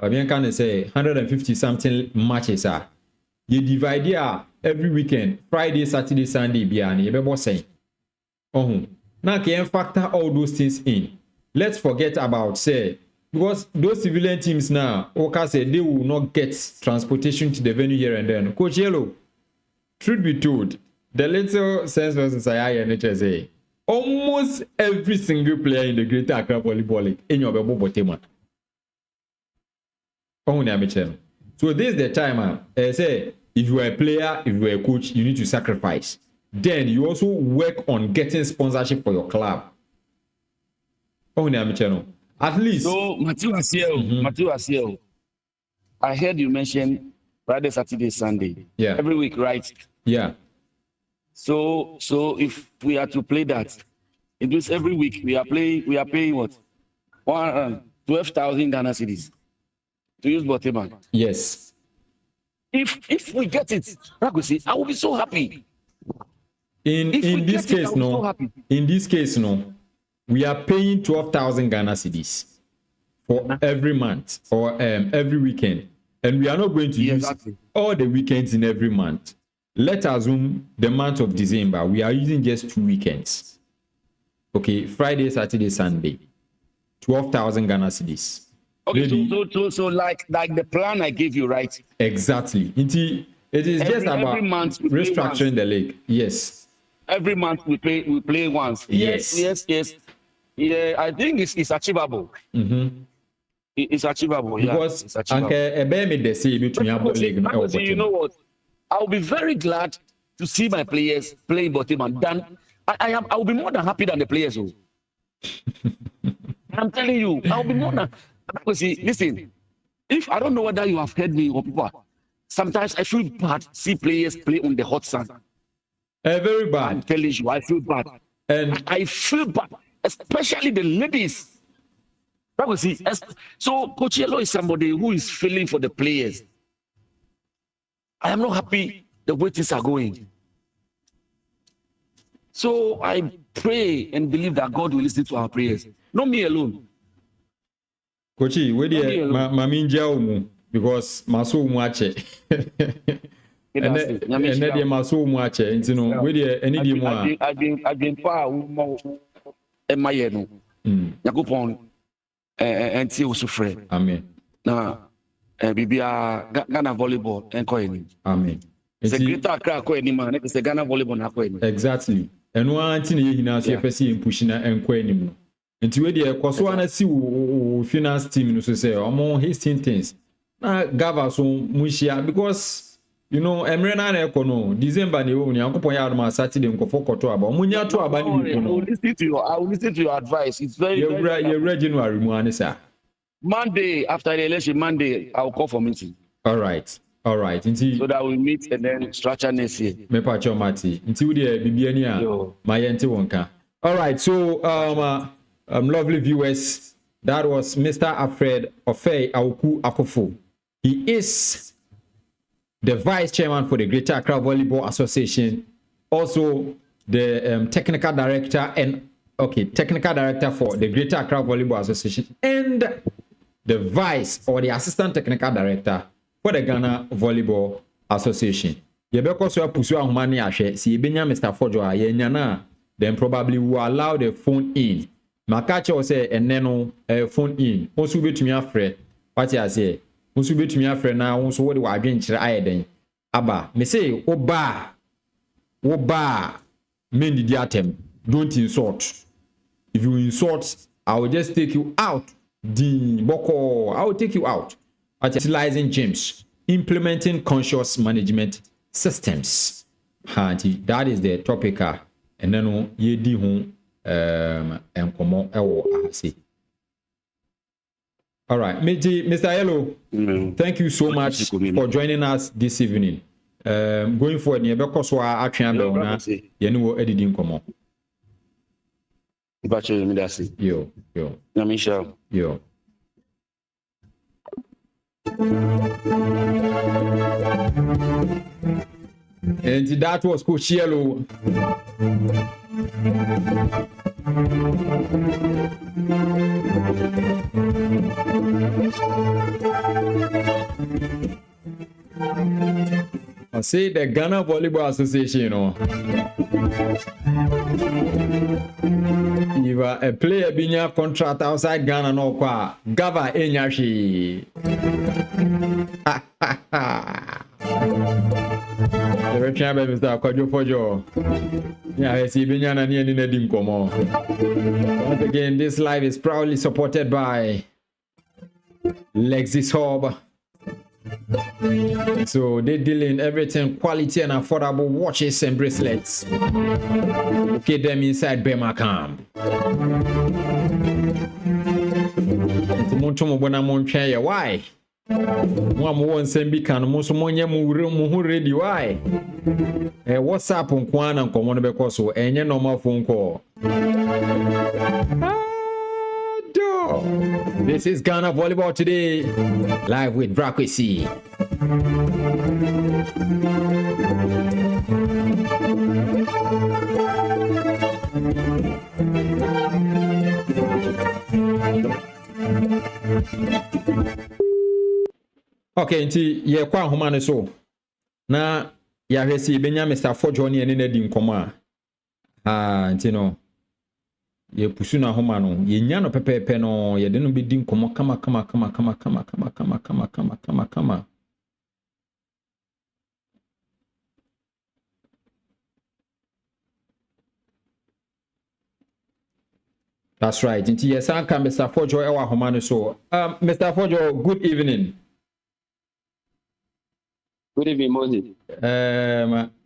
I can say 150 something matches are. you divide here every weekend, Friday, Saturday, Sunday, biani, you be saying. Oh, now can factor all those things in. Let's forget about say because those civilian teams now, okay, say they will not get transportation to the venue here and then. Coach Yellow, truth be told, the little sense was I NHSA. Almost every single player in the Greater Accra Volleyball League in your Bebo team. So this is the time. I say if you are a player, if you are a coach, you need to sacrifice. Then you also work on getting sponsorship for your club. At least. So Matthew Asiel, I heard you mention Friday, Saturday, Sunday. Yeah. Every week, right? Yeah. So if we are to play that, it means every week we are paying what? 12,000 Ghana cedis to use Boteman. Yes. If we get it, I will be so happy. In this case, no. We are paying 12,000 Ghana cedis for every month or every weekend, and we are not going to use all the weekends in every month. Let's assume the month of December we are using just 2 weekends. Okay, Friday, Saturday, Sunday, 12,000 Ghana cedis. Okay, so like the plan I gave you, right? Exactly. It is just about every month restructuring the league. Yes. Every month we play once. Yes. Yeah, I think it's achievable. Mm-hmm. It's achievable. Because it's achievable. You know what? I'll be very glad to see my players playing Boteman. I will be more than happy than the players. I'm telling you, I'll be more than. Listen, if I don't know whether you have heard me or people, sometimes I feel bad see players play on the hot sun. Very bad. I'm telling you, I feel bad. And I feel bad, especially the ladies. So Coach Yellow is somebody who is feeling for the players. I am not happy the way things are going. So I pray and believe that God will listen to our prayers. Not me alone. Coachy, where the Maminja because Maso Muache. And then Maso Muache, you know, where the any more. I've been far in my head. Yakupon and see also friend. Amen. Now, Bibia Ghana volleyball and coin. Amen. It's a greater Accra coin, man. It's a Ghana volleyball na coin. Exactly. And one thing you know, so you pushing and coin. And to the Koswana see finance team, you say, among his things. Now, Gava so Mushia because you know, Emrena Econo, December, you only my Saturday and Kofokoto about Munya to about I will listen to your advice. It's very January, Muanisa. Monday, after the election, Monday, I'll call for meeting. All right. So that we meet and then structure next year. Me pacho mati. Until the Bibiania, my auntie wonka. All right. So, lovely viewers, that was Mr. Alfred Ofei Auku Akofo. He is the vice chairman for the Greater Accra Volleyball Association, also the technical director for the Greater Accra Volleyball Association, and the vice or the assistant technical director for the Ghana Volleyball Association. Yebeko so pursue ahomani ahwe si ebenya Mr. Fojo a yenyana, then probably will allow the phone in. Makache will say eneno phone in. Also betumi afre. What I say? Also betumi afre na also what wa adwen kire ayeden. Aba, me say oba men did atem. Don't insult. If you insult, I will just take you out. I will take you out. Utilizing gyms, implementing conscious management systems. That is the topic. And then ye di hon and come on. All right, Mr. Yellow, thank you so much for joining us this evening. Going forward, you because we are actually editing come on. Yo. Yo. And that was Coach Yellow. I see the Ghana Volleyball Association, you know. If a player being a contract outside Ghana, no qua, Gava Enyashi. The return by Mr. Kwajo Fojo. Yeah, I see Binyana near Nedim Komo. Once again, this live is proudly supported by Lexis Hub. So they deal in everything quality and affordable watches and bracelets. Get them inside Bema Camp. Why? One send be can most money ready. Why? WhatsApp on Kwan and Common Becoso and normal phone call. This is Ghana Volleyball today, live with Brakwesi. Okay, nti ye kwa homa ne so na ya hwesi benya Mr. Fojo ne ne di nkoma nti no ye pusu na homa no ye nya no pepepe no ye de no bi di nkomo kama. That's right. Nti ye san ka Mr. Fojo e wa homa no so. Mr. Fojo, good evening. Good evening, Moses.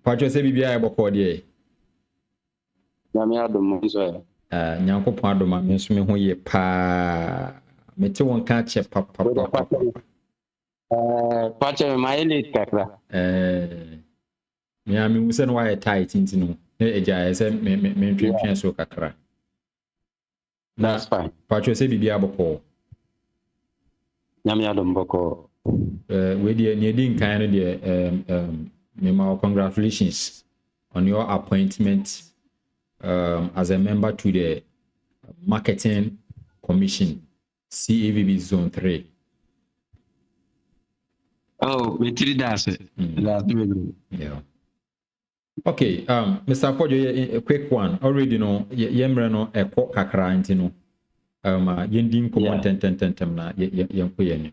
Pacho se bibia e boko de. Na me adom so. Nyankopon adoma me nso me ho ye pa. Mete won ka che papa. Pacho me my elite kakra. Me am me se no why tight ntino. Eja se me ntwetwe so kakra. That's fine. Pacho se bibia boko. Na me adom boko. We the needing kind of the congratulations on your appointment as a member to the Marketing Commission, CAVB Zone 3. Oh, we treat that. Yeah. Okay, Mr. Fojo, a quick one. Already know yemre no e ko kakra ntino. Yendin ko tentem na yenko.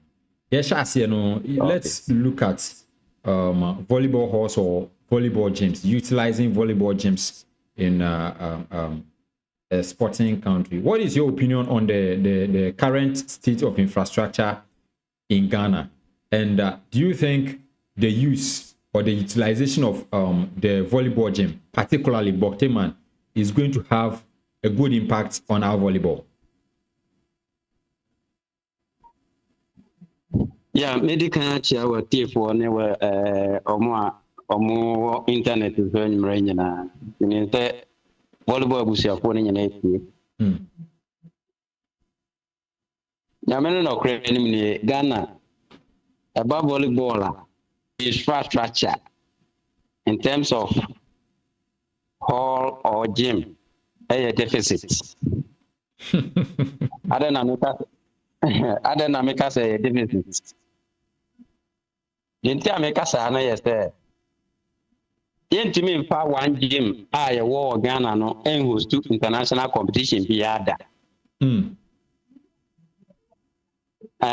Yes, let's look at volleyball halls or volleyball gyms, utilizing volleyball gyms in a sporting country. What is your opinion on the current state of infrastructure in Ghana? And do you think the use or the utilization of the volleyball gym, particularly Bokteman, is going to have a good impact on our volleyball? Yeah, medical chair were for never omo internet is very marina. In the volleyball busia for in Yameno no credit Ghana about volleyball infrastructure in terms of hall or gym a deficit. I don't know make us a deficit. Didn't I make us an yesterday? Yen to me, one gym, I war Ghana no and host to international competition beyond that.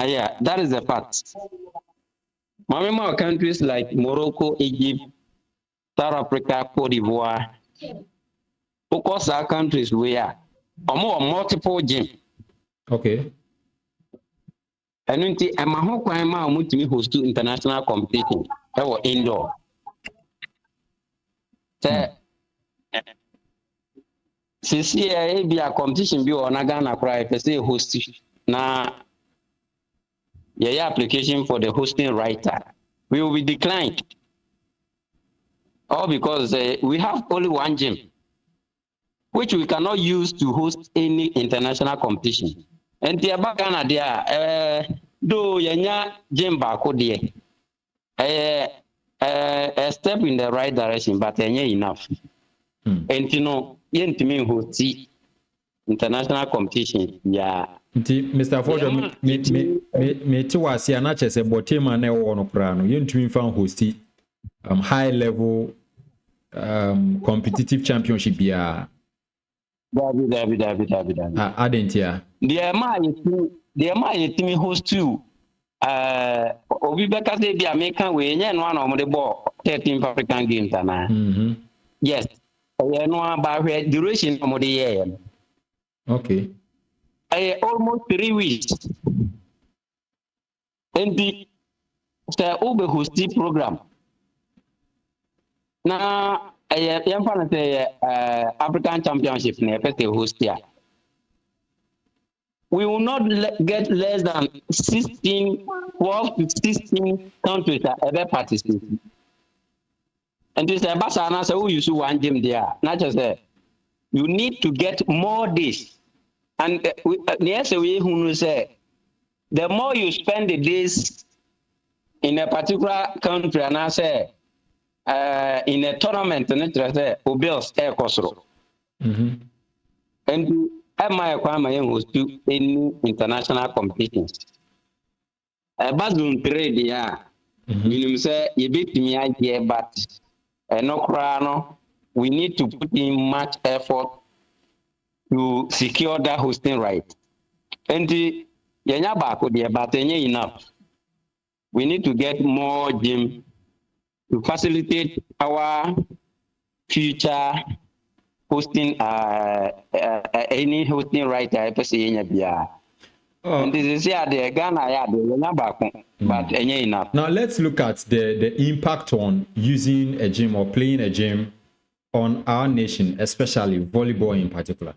Yeah, that is the fact. More countries like Morocco, Egypt, South Africa, Cote d'Ivoire, of course, our countries where or more multiple gym. Okay. And I'm a whole crime to host to international competition or indoor. CCA be a competition be on Ghana cry per se host na application for the hosting writer we will be declined. All because we have only one gym which we cannot use to host any international competition. And the Ghana there, though yenya gym bako there, a step in the right direction, but yenya enough. And you know, yen to me host international competition, yeah. Mr. Fojo, me to was ya na chese Bokteman na ewo no kra no yen to me fan host high level competitive championship yeah. Adentia. The my host too. Obi Beka say the American way, and one of the ball 13 African games. Yes. No about duration of the year. Okay. Almost 3 weeks. And the Uber hosting program. Now, I am say African Championship never host here. We will not get less than 12 to 16 countries that ever participate. And this ambassador say, "Oh, you should one gym there." Not just that. You need to get more days. And yes, we who say, the more you spend the days in a particular country, and I say, in a tournament, and it say, bills air cosro. And my requirement was to any international competitions. A bazun trade, yeah. You say, you beat me idea, but no crano. We need to put in much effort to secure that hosting right. And the Yanya could be about enough. We need to get more gym to facilitate our future hosting any hosting right I say in Bia. And this is the Ghana but enough. Now let's look at the impact on using a gym or playing a gym on our nation, especially volleyball in particular.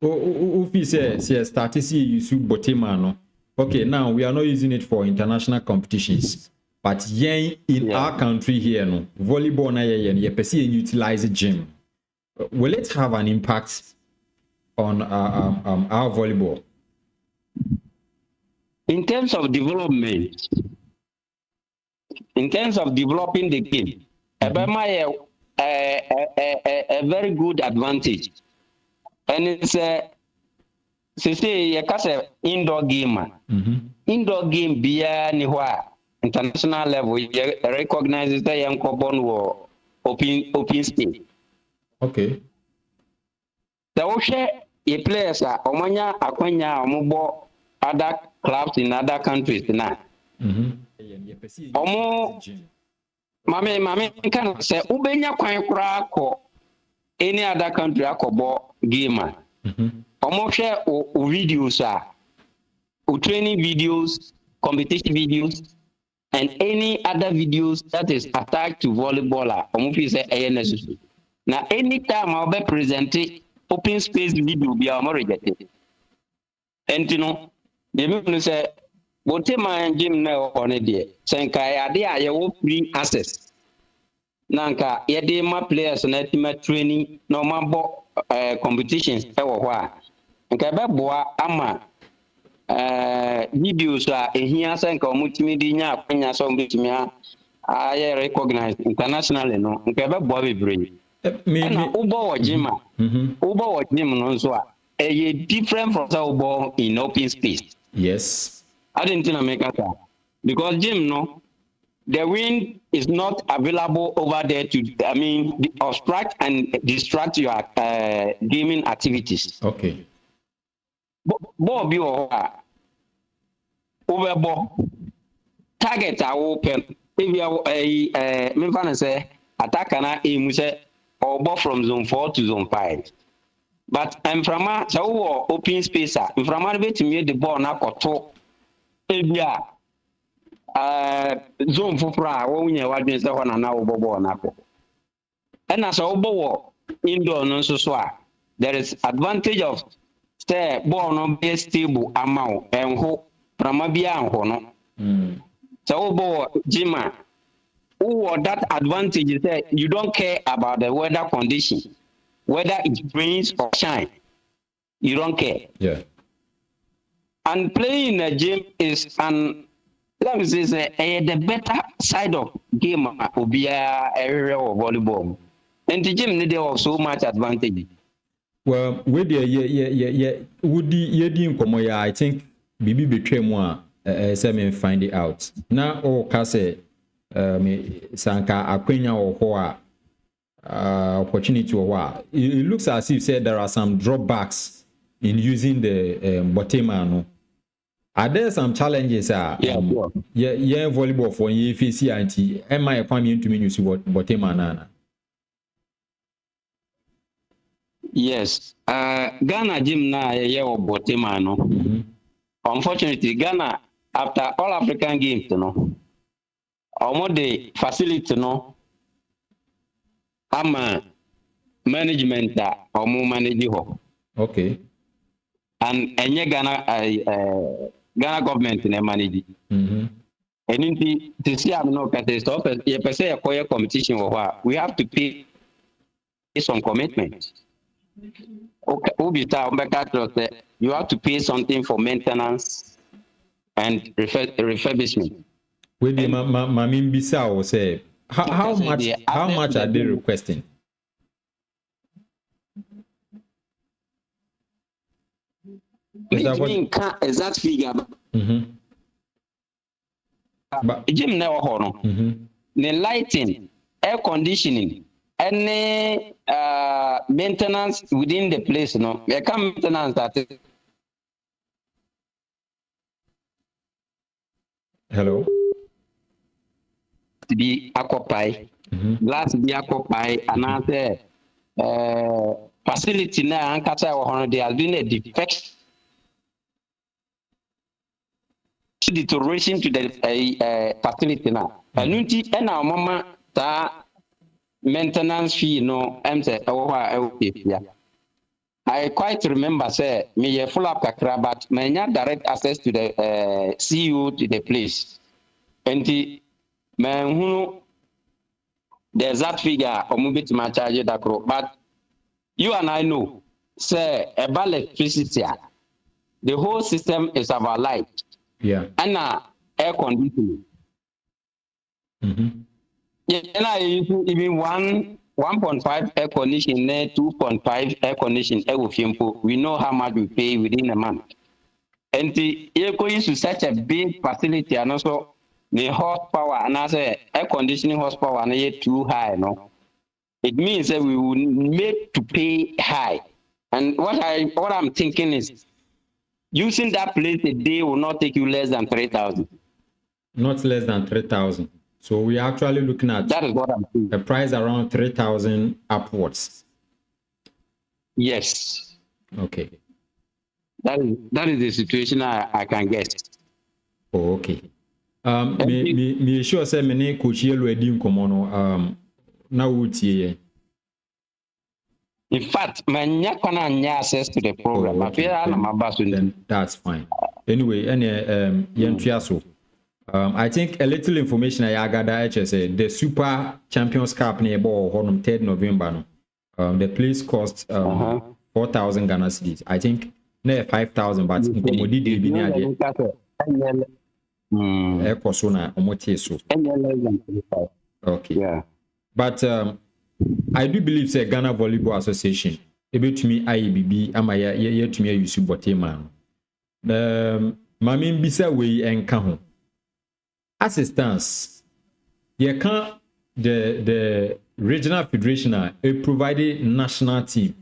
If you say start to see use Botemano, okay, now we are not using it for international competitions, but in our country here, no volleyball na utilize a gym. Will it have an impact on our volleyball? In terms of development, in terms of developing the game, a very good advantage. And it's say a indoor game. Indoor game be anywhere international level recognizes the young carbon open state. Okay. The Oshe a players are Omanya Akwanya Omubo other clubs in other countries now. Mame can say Ubenya Kwankra ko any other country akobo gamer. Share videos training videos, competition videos, and any other videos that is attached to volleyball. Say ANS. Now anytime I'll be presenting open space video be rejected. And you know, the people say what my gym now on a day. Sanka idea you free access. Nanka yede ma players na ultimate training normal competitions ewo nka be boa ama videos ehia sanka omutimi di nya akwanya so omutimi a recognized internationally no nka be boa bebre na ubo wajima ubo wajima no so a different from ubo in open space. Yes, I didn't make that because gym no the wind is not available over there to, obstruct and distract your gaming activities. Okay. Ball be over ball. Targets are open. If you are say attacker na aim say or ball from zone 4 to zone 5. But I'm from open space. From to me the ball na koto. Zone for when you watch the one and now bobo na ko. And as obo indoor no so there is advantage of say ball no be stable amount and ho from bia and ho no. So obo jima who that advantage is that you don't care about the weather condition, whether it rains or shine. You don't care. Yeah. And playing in a gym is let me say, the better side of game will be a area of volleyball. And the gym need so much advantage. Well, with the would the I think Bibi betray more find it out. Now or Kase sanka akwenya wɔ opportunity wɔ it looks as if said there are some drawbacks in using the Botema no. Are there some challenges yeah volleyball for ye face anti am I coming to me use Botema nana? Yes. Ghana gym na yeah Botema no. Unfortunately, Ghana after all African games, you know, almost the facility, you know, I'm a management that or more manage. Okay. And any Ghana government in manage. And in the see I'm not going to stop. You per se a competition or what we have to pay some commitment. Okay, you have to pay something for maintenance and refurbishment. With the Mamin Bissau say how much are they requesting? Exact figure. Gym never horn. The lighting, air conditioning, any maintenance within the place. No, we can maintenance that. Hello. To be occupied, glass be occupied, and answer facility now and catch our they has been a defect. Deterioration to the facility now. And our mama that maintenance fee no I quite remember say me a full up kakra but me direct access to the CEO to the place. And the man who the exact figure or move it my charge that but you and I know say about electricity the whole system is about light. Yeah. And air conditioning. Yeah, and I even 1.5 air conditioning, 2.5 air conditioning. We know how much we pay within a month. And the air conditioning is such a big facility, and also the horsepower, and also air conditioning horsepower, and too high. No, it means that we will make to pay high. And what I'm thinking is, using that place a day will not take you less than 3,000. Not less than 3,000. So we are actually looking at that is what I'm saying. A price around 3,000 upwards. Yes. Okay. That is the situation I can guess. Oh, okay. Me sure say me coach Yellow Edim Komono now would in fact, my nyakwana access to the program. Then that's fine. Anyway, I think a little information I gather HSA the Super Champions Cup near ball on 3rd November. The place cost 4,000 Ghana cedis. I think near 5,000, but in commodity be near the Ecosona Omoteso. Okay. Yeah. But I do believe say Ghana Volleyball Association able to me IEBB amaya ye to me use Botema. Mamin bisa we enka ho. Assistance. Ye can the regional federation provided national team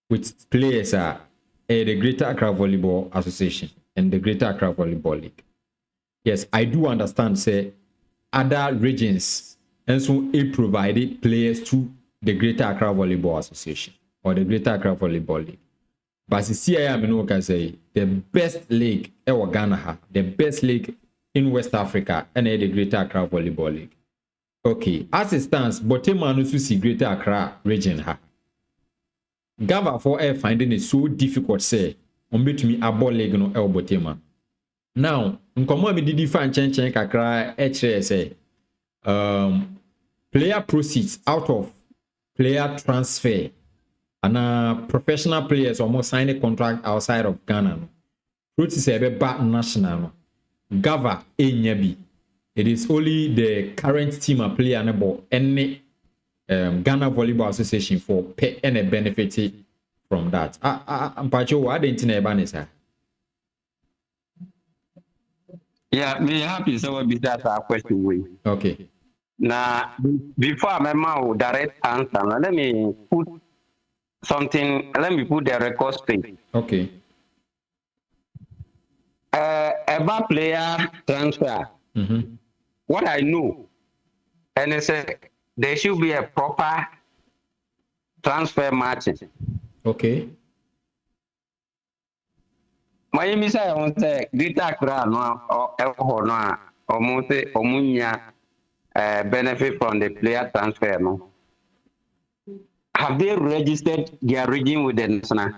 with players the Greater Accra Volleyball Association and the Greater Accra Volleyball League. Yes, I do understand say other regions and so it provided players to the Greater Accra Volleyball Association or the Greater Accra Volleyball League. But the CIM can say the best league in Ghana, the best league in West Africa, and the Greater Accra Volleyball League. Okay, as it stands, Botema no see Greater Accra region ha. Gava for air finding it so difficult say on between a ball league no el Botema. Now, nkomo me didi fan chen kakra say player proceeds out of player transfer and professional players almost sign a contract outside of Ghana. Truth is a back national. Gava Enyabi. It is only the current team a player about any Ghana Volleyball Association for pay any benefit from that. I'm I didn't know. Yeah, me happy so be that question way. Okay. Now, before I'm direct answer, let me put the record straight. Okay. About player transfer, Mm-hmm. what I know, and it's there should be a proper transfer matching. Okay. My name is I want to greater Accra or Munya benefit from the player transfer. No, have they registered their region with the national?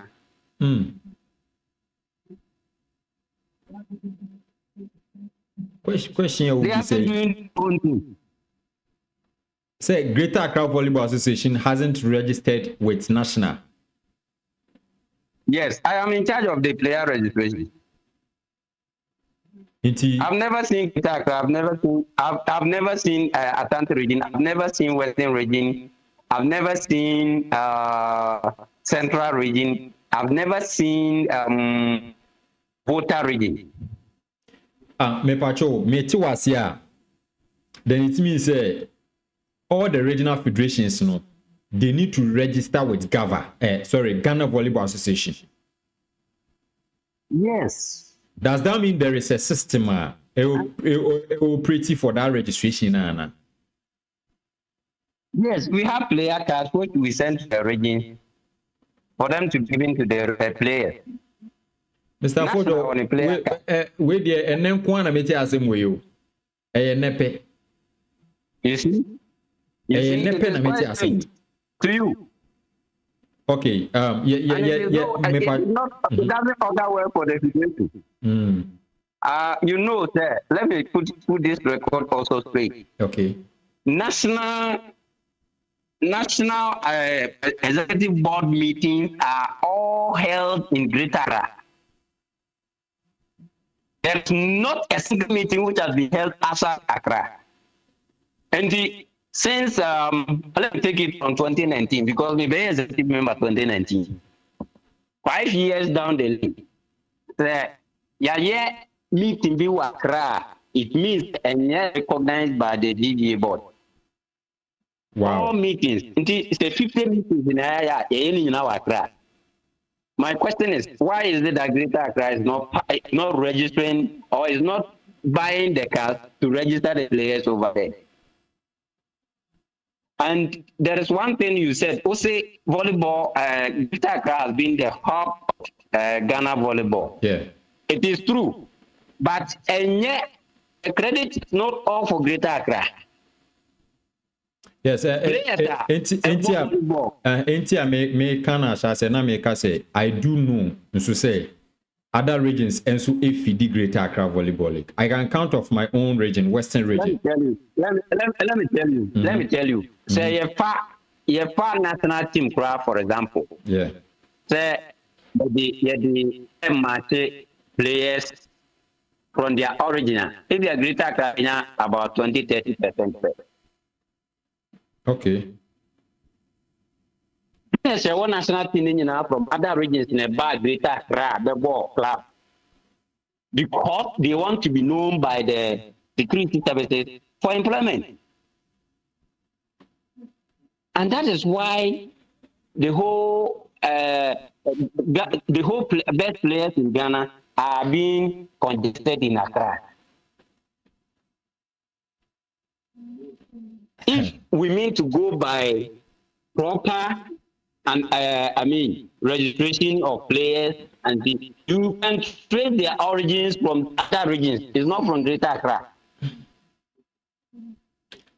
Question will They be are say, doing something. say Greater Accra Volleyball Association hasn't registered with national. Yes, I am in charge of the player registration. I've never seen Greater Accra. I've never seen Asante region. I've never seen Western region. I've never seen Central region. I've never seen Volta region. Me pacho, me tiwasia. Then it means all the regional federations, no, they need to register with Ghana Volleyball Association. Yes. Does that mean there is a system operating for that registration? Anna? Yes, we have player cards which we send to the region for them to give in to the players. Mr. Fodo, we the and then Kwana meti asem we you. Nepe. You see? Nepe na meti asem. To you. Okay. It doesn't order well for the situation. You know, sir, let me put this record also straight. Okay. National executive board meetings are all held in Greater Accra. There's not a single meeting which has been held outside Accra. And since let me take it from 2019 because we were executive member 2019. 5 years down the line, the meeting be Accra. It means and recognized by the DGA board. Wow. All meetings. It's a 50 meetings in Accra. My question is, why is it that Greater Accra is not registering or is not buying the cards to register the players over there? And there is one thing you said, say volleyball, Greater Accra has been the hub of Ghana volleyball. Yeah. It is true. But and yet, the credit is not all for Greater Accra. Yes, me kana say na me ka say I do know so say other regions and so if the Greater Accra Volleyball League. I can count off my own region, Western region. Let me tell you. Let me tell you. Say your national team crowd, for example. Yeah. Say the match players from their original. If they are Greater Accra, about 20-30%. Okay. Yes, one national team from other regions in a bad Greater Accra, the ball club. Because they want to be known by the security services for employment. And that is why the whole best players in Ghana are being congested in Accra. If we mean to go by proper and registration of players and you can trace their origins from other regions. It's not from Greater Accra.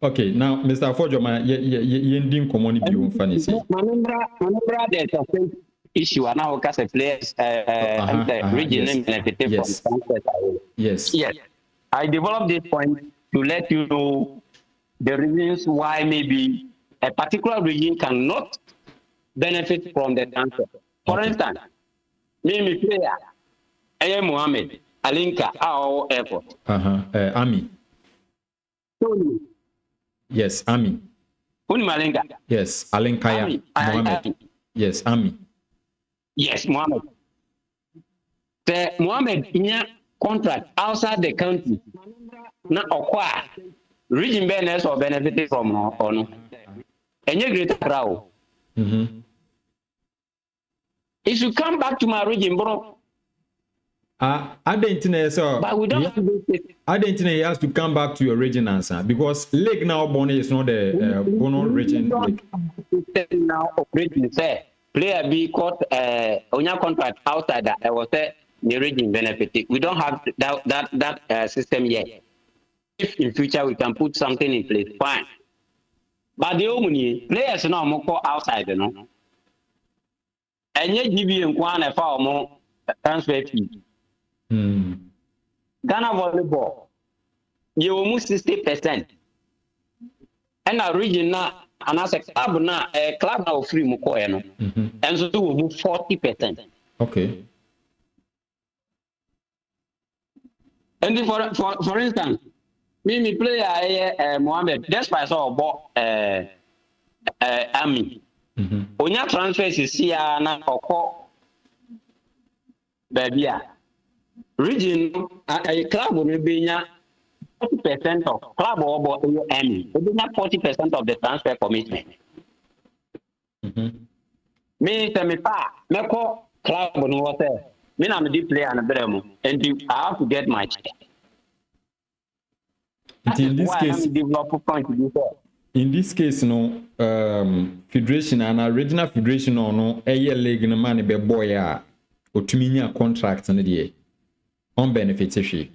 Okay, now Mr. Afojoma, you ending community you funny say. Remember there's a issue and now because players region benefited from transfer. Yes. I developed this point to let you know the reasons why maybe a particular region cannot benefit from the transfer. For instance, me player, I Mohammed, Alinka, our airport. Ami. Yes, Ami. Malinka. Yes, Alinkaya. Mohammed. Yes, Ami. Yes, Mohammed. The Mohammed in contract outside the country. Now, region benefits or benefiting from or no. And you greater crowd. It should come back to my region, bro. I didn't know so. But we don't have this. I didn't know he has to come back to your region answer because Lake now Bonnie is not the Bono region. Now region say player be caught on your contract outside that I was the region benefit. We don't have that system yet. If in future we can put something in place, fine. But the only players now more call outside, you know. And yet give you one for more transfer fee. Ghana volleyball, you almost 60%. And our region now, and as a club now, a club now free Mukoeno. And so we move 40%. Okay. And for instance, me player Mohammed, that's why I saw about Army. Onya transfers is here na oko baby region a club will be 40% of club or Army. It is not 40% of the transfer commitment. Me say me pa me call club no water. Me na me di player and bremo and I have to get my check. In this case, in this case, no federation and a regional federation or no a year leg no man be boy or to mean a contract and the on benefits issue.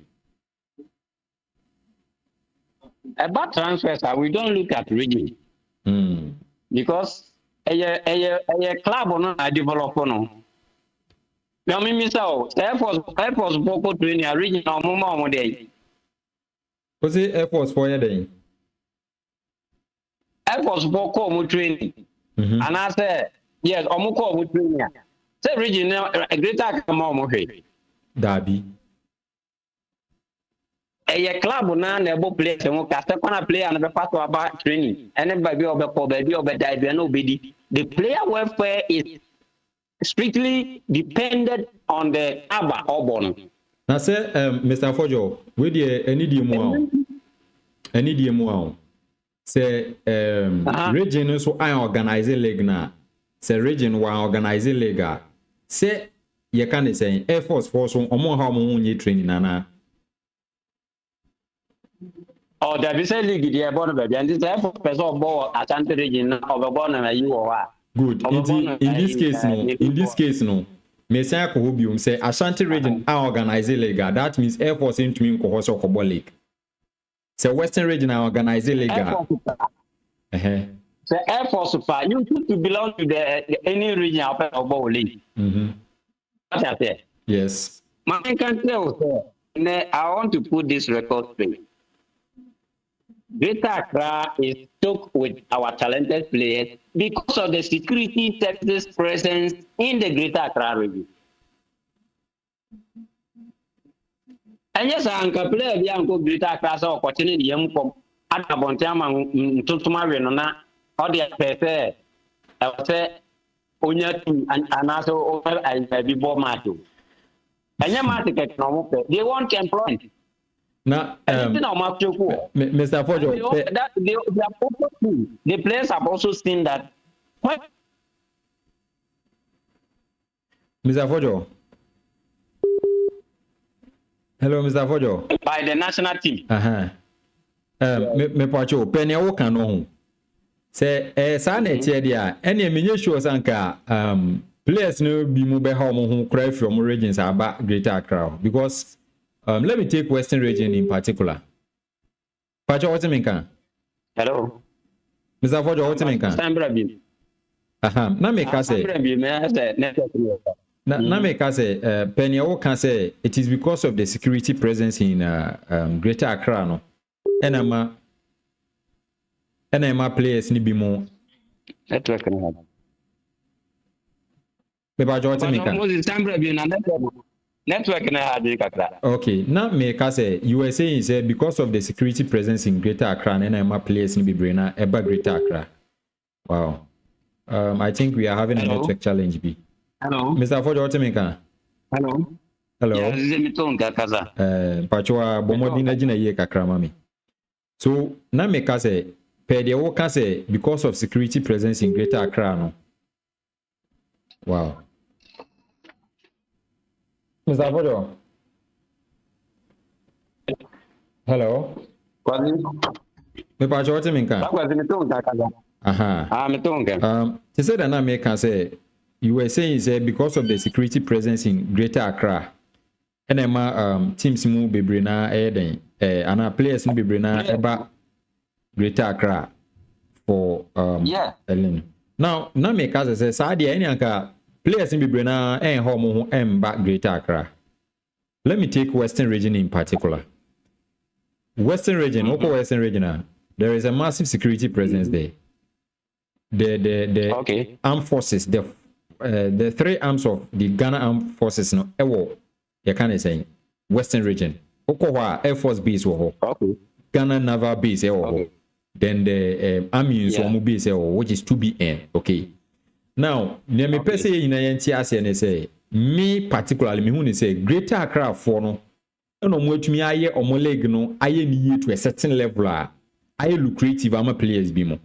About transfers, we don't look at region because a club or not a developer no. Now me so Air Force Boko training a region or more day. Was it Air Force for your day? Air Force Boko training. And I said, yes, Omoko training. Say region a greater come Darby. A club now never play some Castakana play and the part about training. And then baby or nobody. The player welfare is strictly dependent on the ABA or Bono. Now say, Mr. Fojo, with the any DMO, say region so I organize a leg now. Say region one organize a leg. Say you can say Air Force Force on more how much training nana. Oh, there is a league there, Bono baby, and this Air Force person ball at Santa region of a Bono you or good. In this case, no. Messiah Kohubium say Ashanti region are organize a lega. That means Air Force into me Kohoso Kobo League. So Western region are organize a lega. So Air Force Super, you need to belong to any region of Bowl League. Yes. My can tell, I want to put this record straight. Greater Accra is stuck with our talented players because of the security services presence in the Greater Accra region. And yes, I can play a young Greater Accra so opportunity young from Adabontiam to Mariana or the affair. I will say, Onya and also over I be born Matu. And your market they want employment. Now, Mr. Fojo, the players have also seen that. What? Mr. Fojo. Hello, Mr. Fojo. By the national team. Me Pacho, Penny Okano. Say, son, it's here, any miniature sanka, players no be mobile home who cry from regions about Greater Accra because. Let me take Western region in particular. Pacho, what's the Hello. Mr. Fojo, what's the na me ka say na me ka say Penny can say it is because of the security presence in Greater Accra no. Enema players ni bi mo network na ha. Me Pacho, what's the Network na hadi kakra. Okay, now me ka say you were saying say because of the security presence in Greater Accra and my players in Bibrena eba Greater Accra. Wow. I think we are having a network challenge B. Hello. Mr. Fojo, what me ka? Hello. Hello. Yeah, this is me ton kakaza. Pachoa bomodi na jina ye kakra mami. So na me ka say per the worker say because of security presence in Greater Accra no. Wow. Mr. Avodo. Hello. Me pa chote me kan. Aha. They said that me can say you were saying say because of the security presence in Greater Accra and teams mu bebre na eden ana players mu bebre na eba Greater Accra for Ellen. Now me can say sa dia any anka players mu bebre na ho mo ho emba Greater Accra. Let me take Western region in particular. Western region, Western region, there is a massive security presence there. The armed forces, the 3 arms of the Ghana armed forces, no, you can say Western region. Air Force base, Ghana naval base, then the army base, which is 2BN. Okay. Now, let me say in a say me particularly me who say Greater Accra for no. No more to me aye omo leg no aye ni to a certain level aye lucrative am players bi mo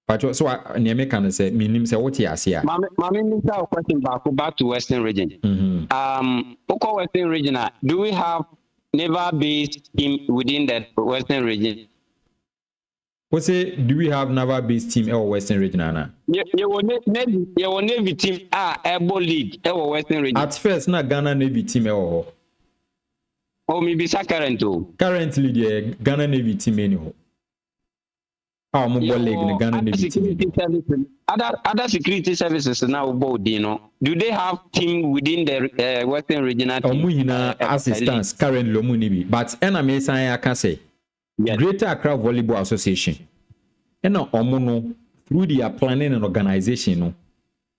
but so near me can say minim say what you say mama minister question back to Western region. Western region, do we have naval based team within the Western region? What say do we have naval based team or Western region ana? You Navy team airborne league or Western region. At first na Ghana Navy team or maybe currently the Ghana Navy team anyhow. Mobile league in Ghana Navy team. Other security services now board, do they have team within the Western regional team? Omuhina assistance currently Omunibi, but ename say I can say Greater Accra Volleyball Association. And now Omono through their planning and organization no.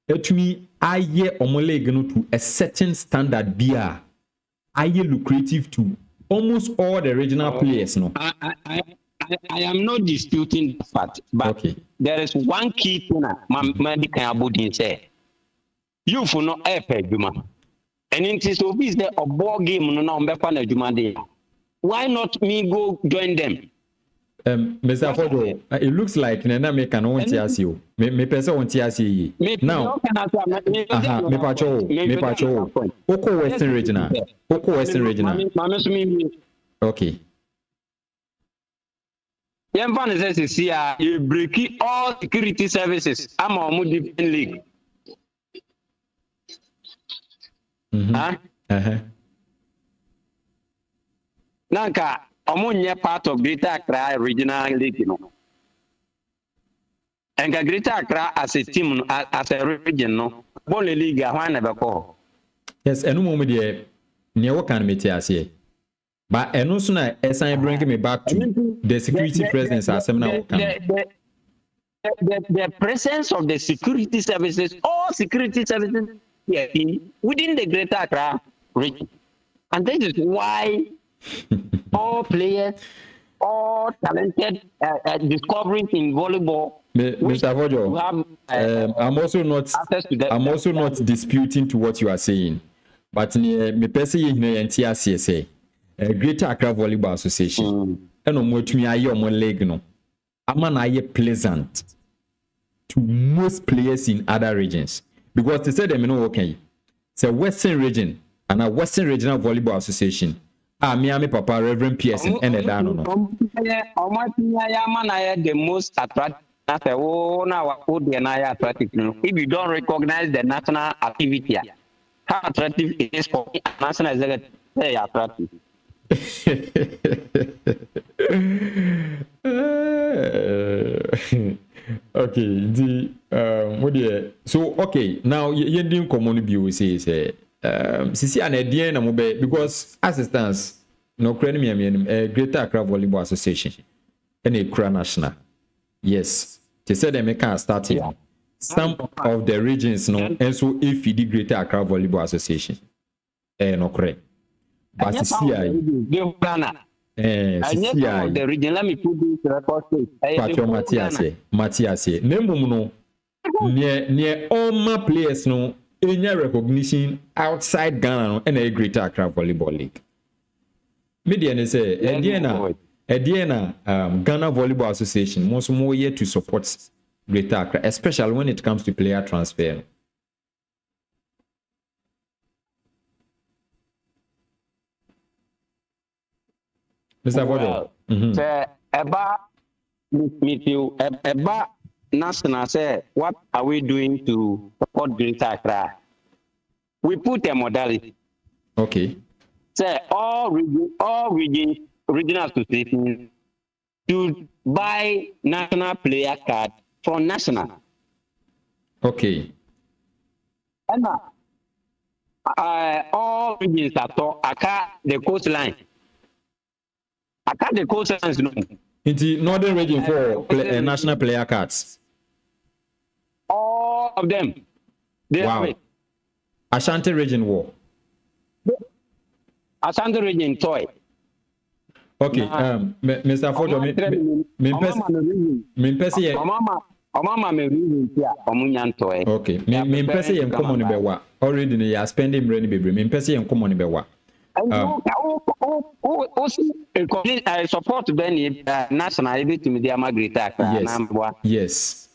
Etumi aye omoleague no to a certain standard beer. Are you lucrative to almost all the regional players? No, I am not disputing the fact, but there is one key thing. My say, you for no air Juma, and it is obvious that a ball game no Juma day. Why not me go join them? Mr. Fodo, it looks like Nana make an own TSU. Me person on TSU. Now, me pacho. Oko Western regional. Oko Western regional. Okay. Yemfan says here you break all security services. I'm a different league. Nanka. Omunye part of Greater Accra regional league, and Greater Accra as a team, as a region, no. Volley league, I never call. Yes, and no moment there, near what can meet us here. But and also now, as I bring me back to the security presence as the presence of the security services, all security services within the Greater Accra region, and this is why. All players, all talented discoveries in volleyball. Mr. Vojo, I'm also not disputing to what you are saying, but me person say Greater Accra Volleyball Association. And no more to me aye omo leg no. Ama na aye pleasant to most players in other regions because they said them no okay. So Western region and a Western Regional Volleyball Association. Me papa Reverend Pearson and a dano no. The most attractive. If you don't recognize the national activity, how attractive it is for national executive, very attractive. Okay, so okay, now you didn't common view say Sisi an idea na mobe because assistance no crane Greater Accra Volleyball Association and a Accra National. Yes, they said they make start here. Some of the regions no, and so if the Greater Accra Volleyball Association, no correct. But CCI, CCI, the region. Let me put this record straight. Matthias, name no near all my players no. Any recognition outside Ghana and a Greater Accra Volleyball League. Media say, Ediana Ghana Volleyball Association most more here to support Greater Accra, especially when it comes to player transfer. Mr. Vodo. Say about meet you about national say what are we doing to support Greater Accra? We put a modality. Okay. Say all regional associations to buy national player card from national. Okay. And all regions at all, the coastline. The coastlines no. In the northern region for national player cards. All of them. They have it. Ashanti region war. Ashanti region toy. Okay. Mr. Fojo, okay. Me pese yen komo ni bewa. Already ne ya spending money bebre. Me pese yen komo ni bewa. I support Benny national everything with the Greater Accra. Yes.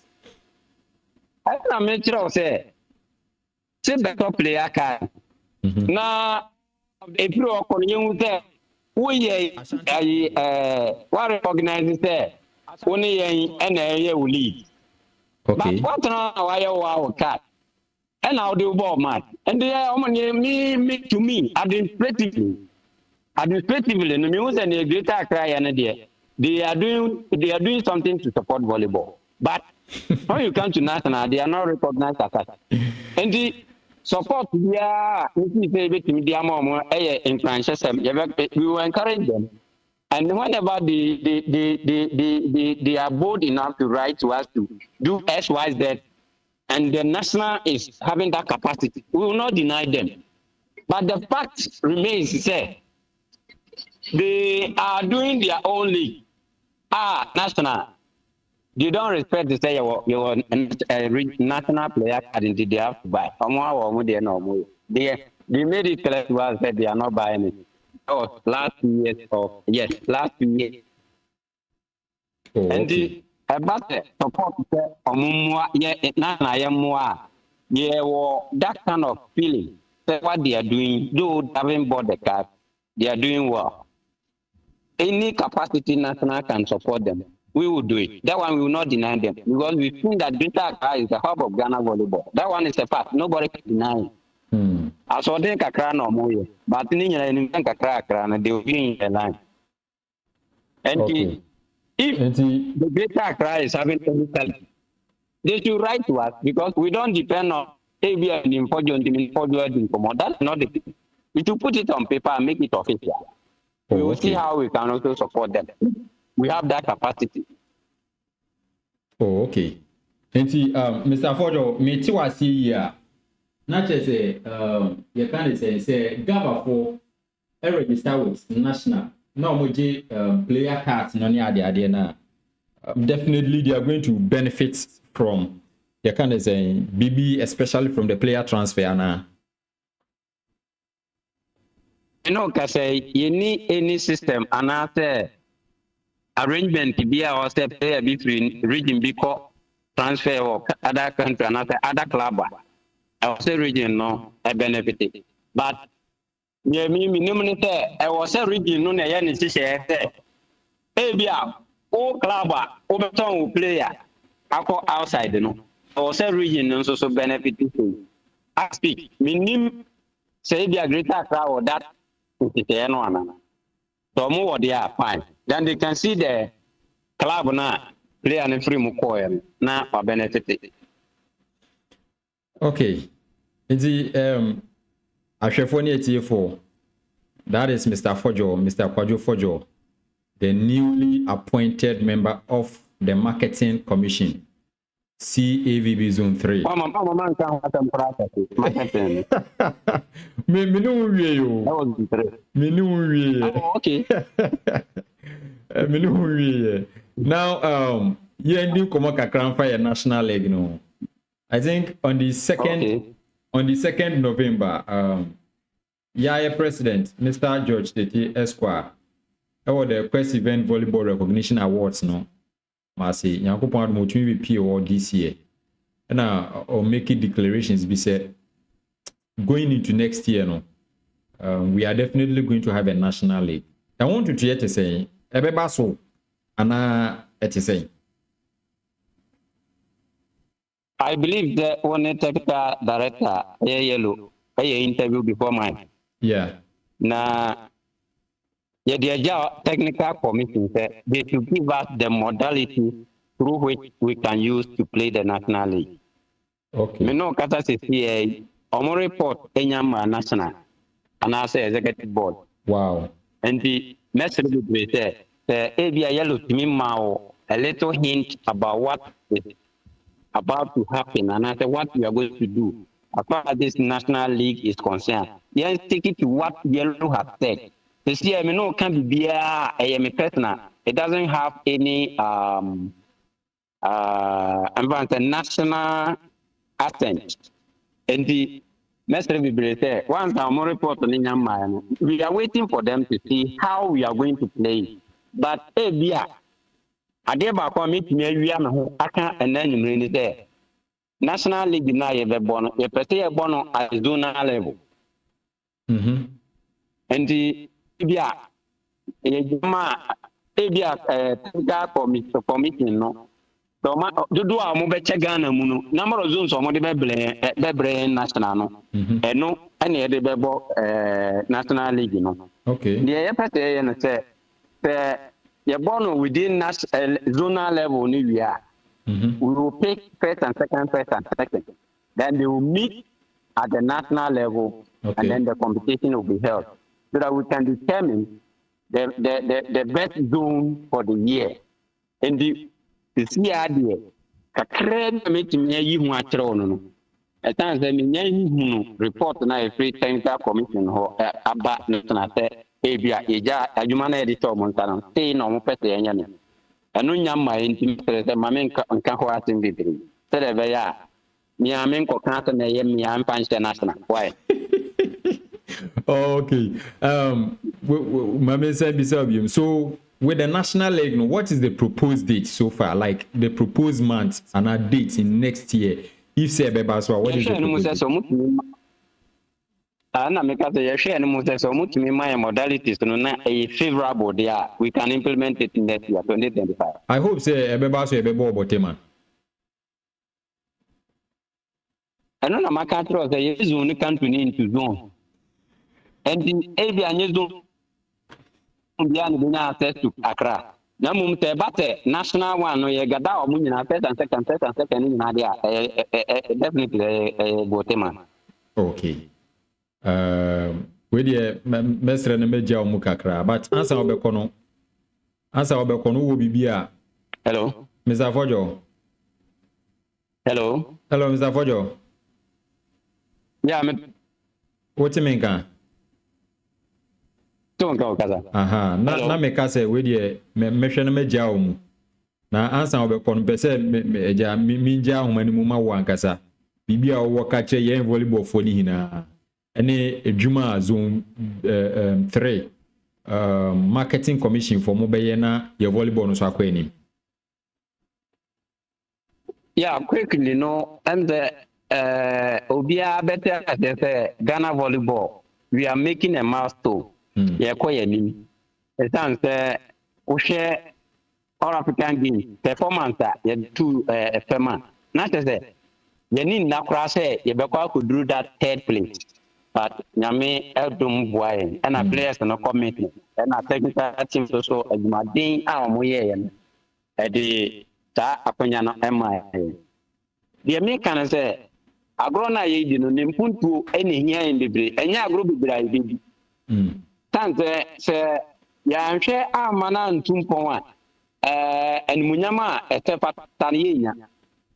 I make sure say better player card. Now if you are calling there, we what recognize say only NA will lead. Okay. But what now our card? And I'll do ball match. And they are me to me administratively, the news and the Greater Accra and they are doing something to support volleyball. But when you come to national, they are not recognized as such. And the support we will encourage them. And whenever they are bold enough to write to us to do X, Y, Z, and the national is having that capacity, we will not deny them. But the fact remains, say, they are doing their own league. National. They don't respect to say your national player card indeed they have to buy. They made it clear to us that they are not buying it. Oh, last 2 years last 2 years. Oh, and the about the support that kind of feeling that what they are doing, though having bought the card, they are doing well. Any capacity national can support them, we will do it. That one we will not deny them because we think that Greater Accra is the hub of Ghana volleyball. That one is a fact. Nobody can deny it. I saw them Accra no more, but in Accra, they will be in the line. And okay. If the Greater Accra is having any talent, they should write to us because we don't depend on ABI and Info. That's not the thing. We should put it on paper and make it official. We will see how we can also support them. We have that capacity. Oh, okay. And Mr. Fojo, me too I see here. Not just you can't say Gaba for register with national. No more player cards no idea na. Definitely they are going to benefit from you can say BB, especially from the player transfer now. You know, because you need any system and after arrangement to be our step player between region because transfer or other country and other club. I was a region no I benefited. But I was a region no all club or player outside no. I was a region no so benefited. I speak minimum say be a Greater Accra or that. So more they are fine. Then they can see the club now play and free mukoy now for benefit. Okay. The Ashefoni that is Mr. Fojo, Mr. Kwajo Fojo, the newly appointed member of the Marketing Commission, CAVB Zone 3. Okay. Now, you new Komaka Crown Fire National League, no. I think on the 2nd November, Yaya President, Mr. George Tete Esquire, the Quest Event Volleyball Recognition Awards no. Masi Yakupon admotumi be PO this year. And or making declarations be said going into next year no. We are definitely going to have a national league. I want to hear to say Ebebaso Anna say. I believe the one technical director yellow interview before mine. Yeah. Na technical committee said they should give us the modality through which we can use to play the national league. Okay. Me no kata CCA omo report enyama national and I say executive board. Wow. And the message we say the ABI yellow to me a little hint about what is about to happen and I say what we are going to do as far as this national league is concerned. Yes, take it to what yellow has said. This year, me no can be a personal. It doesn't have any national accent. And the message we say once our more report on Inyama, we are waiting for them to see how we are going to play. But yeah. I did about commit me we am I can't and then you there. National League deny a bono, a per bono at zonal level. And the Ibia committee no. So do our mobile Chagana Muno, number of zones or more Bebre national no. And no any other national league no. Okay. The FSA and say the bono within zonal level we are. We will pick first and second. Then they will meet at the national level, and then the competition will be held, so that we can determine the best zone for the year. And the CRD, kakred meeting you want to at times they mean report na a free technical commission or about national ABA, a human editor Montana, say no person. And no young my intimate mamma can go out in the dream. Said a ya, me a man co can't name me and punch the national. Why? Okay. Mamma said beside you. So with the national league, what is the proposed date so far? Like the proposed month and a date in next year. If say Bebaswa, what is the proposed and I make us a share and most so much me my modalities to know a favorable there. We can implement it in next year, 2025. I hope say Ebebaso Ebebo Boteman. I don't know my country was a zone country into zone. And the Avian zone beyond access to Accra. Namum te national one no ye gada or moon first and second in Nadia definitely a Boteman. Okay. We the mesre na meja omu kakra but answer obekono wo bibia. Hello Mr. Fojo. Hello Mr. Fojo. Yeah, what you mean kan? Don't go kaza. Aha, na me ka say we the mehwe na meja omu. Na answer obekono pese meja minja ahoma ni mu ma wo ankasa. Bibia wo ka che yen volleyball fo ni hina. Any Juma Zone 3 marketing commission for mobile na your volleyball no so akweni. Yeah, quickly no and the Obia better say Ghana volleyball. We are making a milestone. Yeah, quite ni. The time say we share all African games performance ya two FMA. Not say you need na kra say you be could do that third place. But Yami Eldum Boy and a players no commitment and a technical team so a Madin Amoye at the Ta Apanyano MI. The American say, Agrona Yidin Nimpuntu any here in the breed, and ya group baby. Tante say, Yam share our mana and Tumpoa and Munyama a Tepatania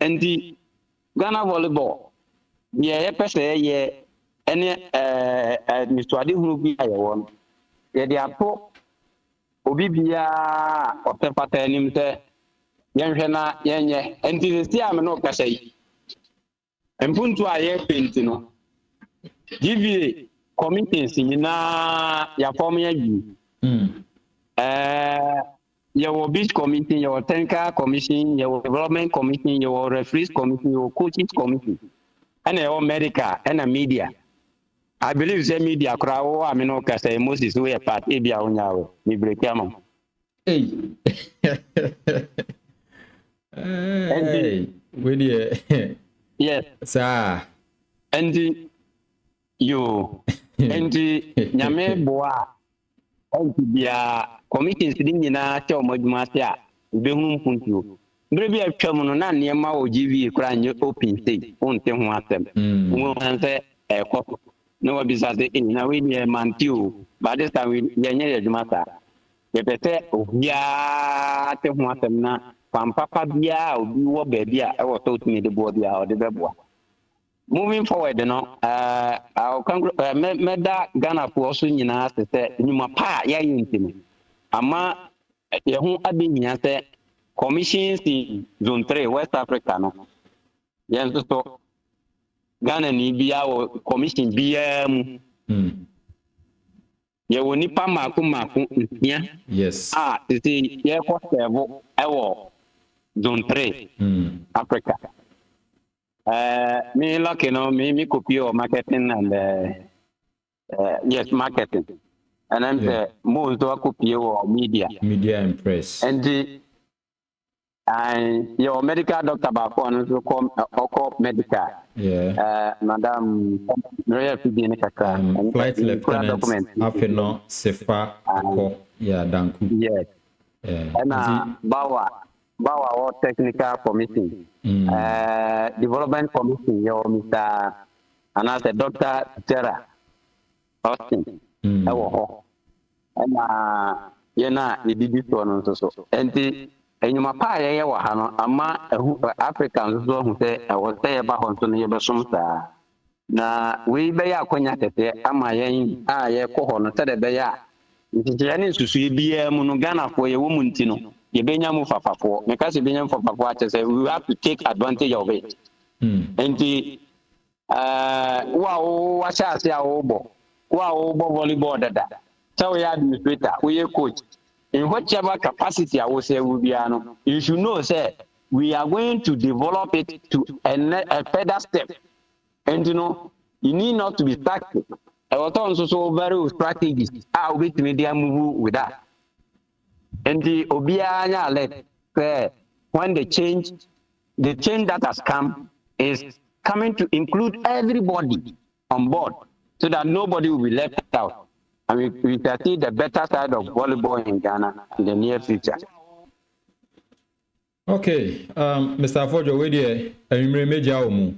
and the Ghana volleyball. Yeah, yeah. Any Mr. Adi who be a one. They are poor. Obibia of the pattern, Yanshana, Yanya, and this Tiam no Casay. And Puntu I Pintino. Give ye committees in ya former you. And Your beach commission, your technical commission, your development commission, your referees commission, your coaches commission, and your medical and a media. I believe the media crowd, I mean, okay, say Moses, we are part, if you are on your, we break them. Hey. Hey. With you. Yes. Sir. And you, and Yame Boa, and the commission sitting in a show, Master, Behum Puntu. Maybe a chairman, and Yama or GV crying your open state, won't tell them. Won't say a cop. No, besides the in a way, a man too, but this time we are matter. If they say, oh, yeah, tell them now, Papa, Bia, or you baby, I was told me the body or the baby. Moving forward, you know, our Meda Ghana for also in us to say, Numa Pa, ya intimate. Ama, Yahoo Abin, say, commissions in Zone 3, West Africa, no. Yes, so Ghana ni bia or commission BM. You will nipa maku, yeah. Yes. You see, yeah, what level, Zone 3, Africa. Me lucky, no, me copy or marketing and yes, marketing. And I'm the most copy or media and press. And your medical doctor back on to come or medical. Yeah. Madam Flight Lieutenant Afeno Sefa Ako. Yeah, danku. Yes. And Bawa or technical committee. Development committee, your Mr. Another Dr. Tara Austin. And Yena, you did this one also. And you my pie, ama Africans who say, I was there about on Sumsa. Na we be ya kwanya tete ama yen ye kohon tede be ya ntiani susu bia mu no Ghana for ye womunti no ye benya mu fafafo me ka se benya mu fafafo a say we have to take advantage of it enti wa sha ase a wo bo volleyball dada so we administrator we coach in whatever capacity I will say we be no you should know say we are going to develop it to a further step. And you know, you need not to be static. I was also so very strategic. I'll be to media move with that. And the Obianya let when the change that has come is coming to include everybody on board so that nobody will be left out. And we can see the better side of volleyball in Ghana in the near future. Okay, Mr. Afojo, where do you major omu?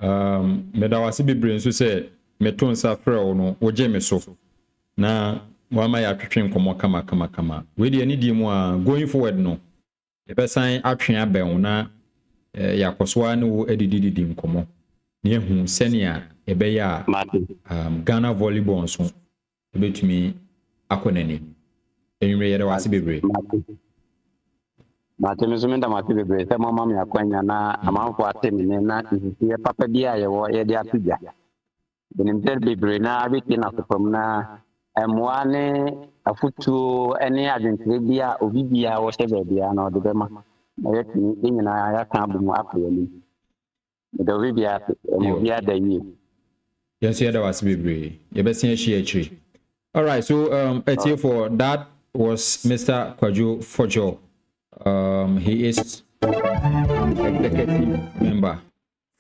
Medawasi bebre nso se meton safre ono woje me so na wama ya twetwe nkomo kama we de ani di mu a going forward no e besan atwe aben na yakosoa ne wo edididi nkomo ne ehu senia e be ya Ghana volleyball nso e betumi akonani enwere yere wase bebre Matemizumenda matibe se mama mi akwanya na amanfo atemine na nsisi papa bia ye de atuja benimter bebre na abiti na kopam na emwane afutu ene adwentire bia obi bia wo hye bia na ode bema na yetini nyina ya kan bu mu akoyali de obi bia mo bia da yi yes ye da was bebre ye besia hye achiri. All right, so for that was Mr. Kwajo Fojo. He is executive member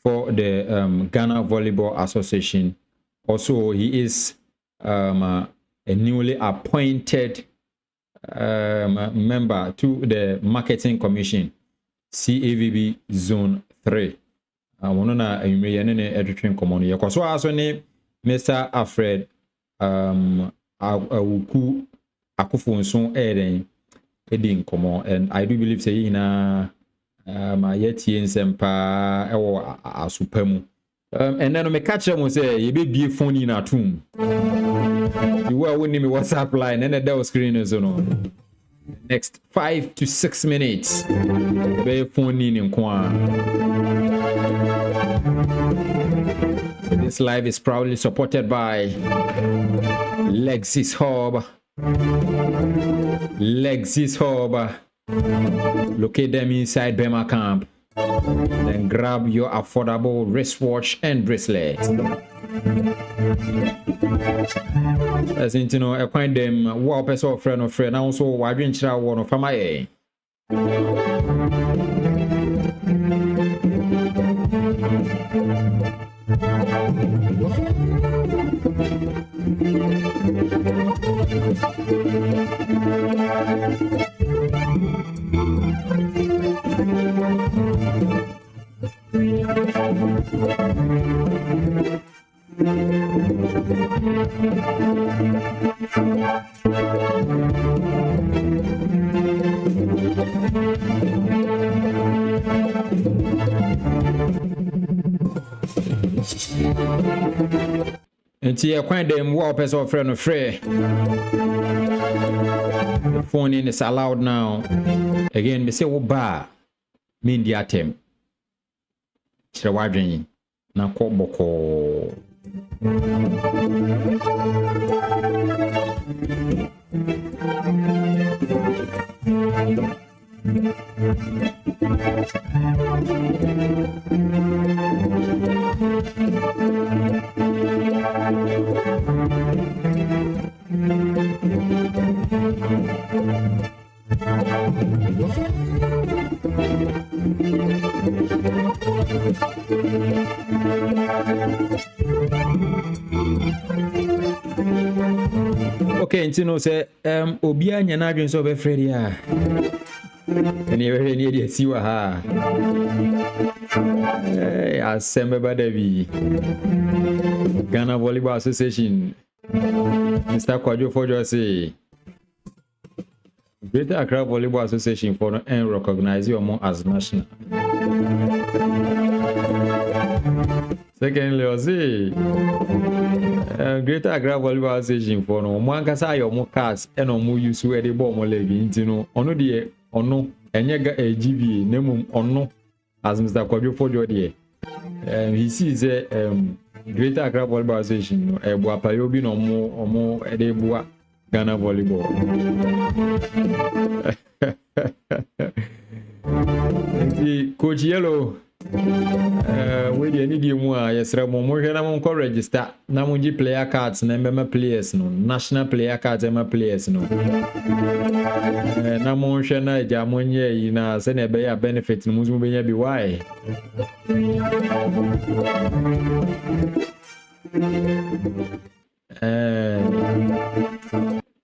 for the Ghana Volleyball Association. Also, he is a newly appointed member to the Marketing Commission, CAVB Zone 3. I want to editing common. So, also name Mr. Alfred Awuku Akufunsun Eden. And I do believe say ina my yeti nsempa ewo asupemu and then me catch them say you be phone in at home you were winning me WhatsApp line and that was screen is on next 5 to 6 minutes be phone in kwa. This live is proudly supported by Lexis Hub Lexis Hub. Locate them inside Bema Camp. Then grab your affordable wristwatch and bracelet. As in, you know, I find them what person or friend, and also why didn't you want to family? And see, I find them what person or friend of free. The phone in is allowed now. Again, we say, oh, bar, mean the atem. Chirawajin, na boko. Okay, you know, say, Obia Yanadrin so be Freddy. And you very near the Siwa. I assemble by the Ghana Volleyball Association. Mr. Kwadjo Fojo say, Greater Accra Volleyball Association for and recognize you more as national. Secondly, I say, Greater Accra Volleyball Association for no one can say your more cards and no more use where the bomb leg into no, ono the ono, and yaga a GV, name ono, as Mr. Kwadjo Fojo dear. He sees a Greater Accra Volleyball Association, a Wapayobi no more or more a day boa Ghana Volleyball. Coach Yellow. We need you more. Yes, Ramon, can register. Namunji player cards, number players, no national player cards, and players, no. Namon Shana, Jamonye, in a Senebea benefits, Musumia be why.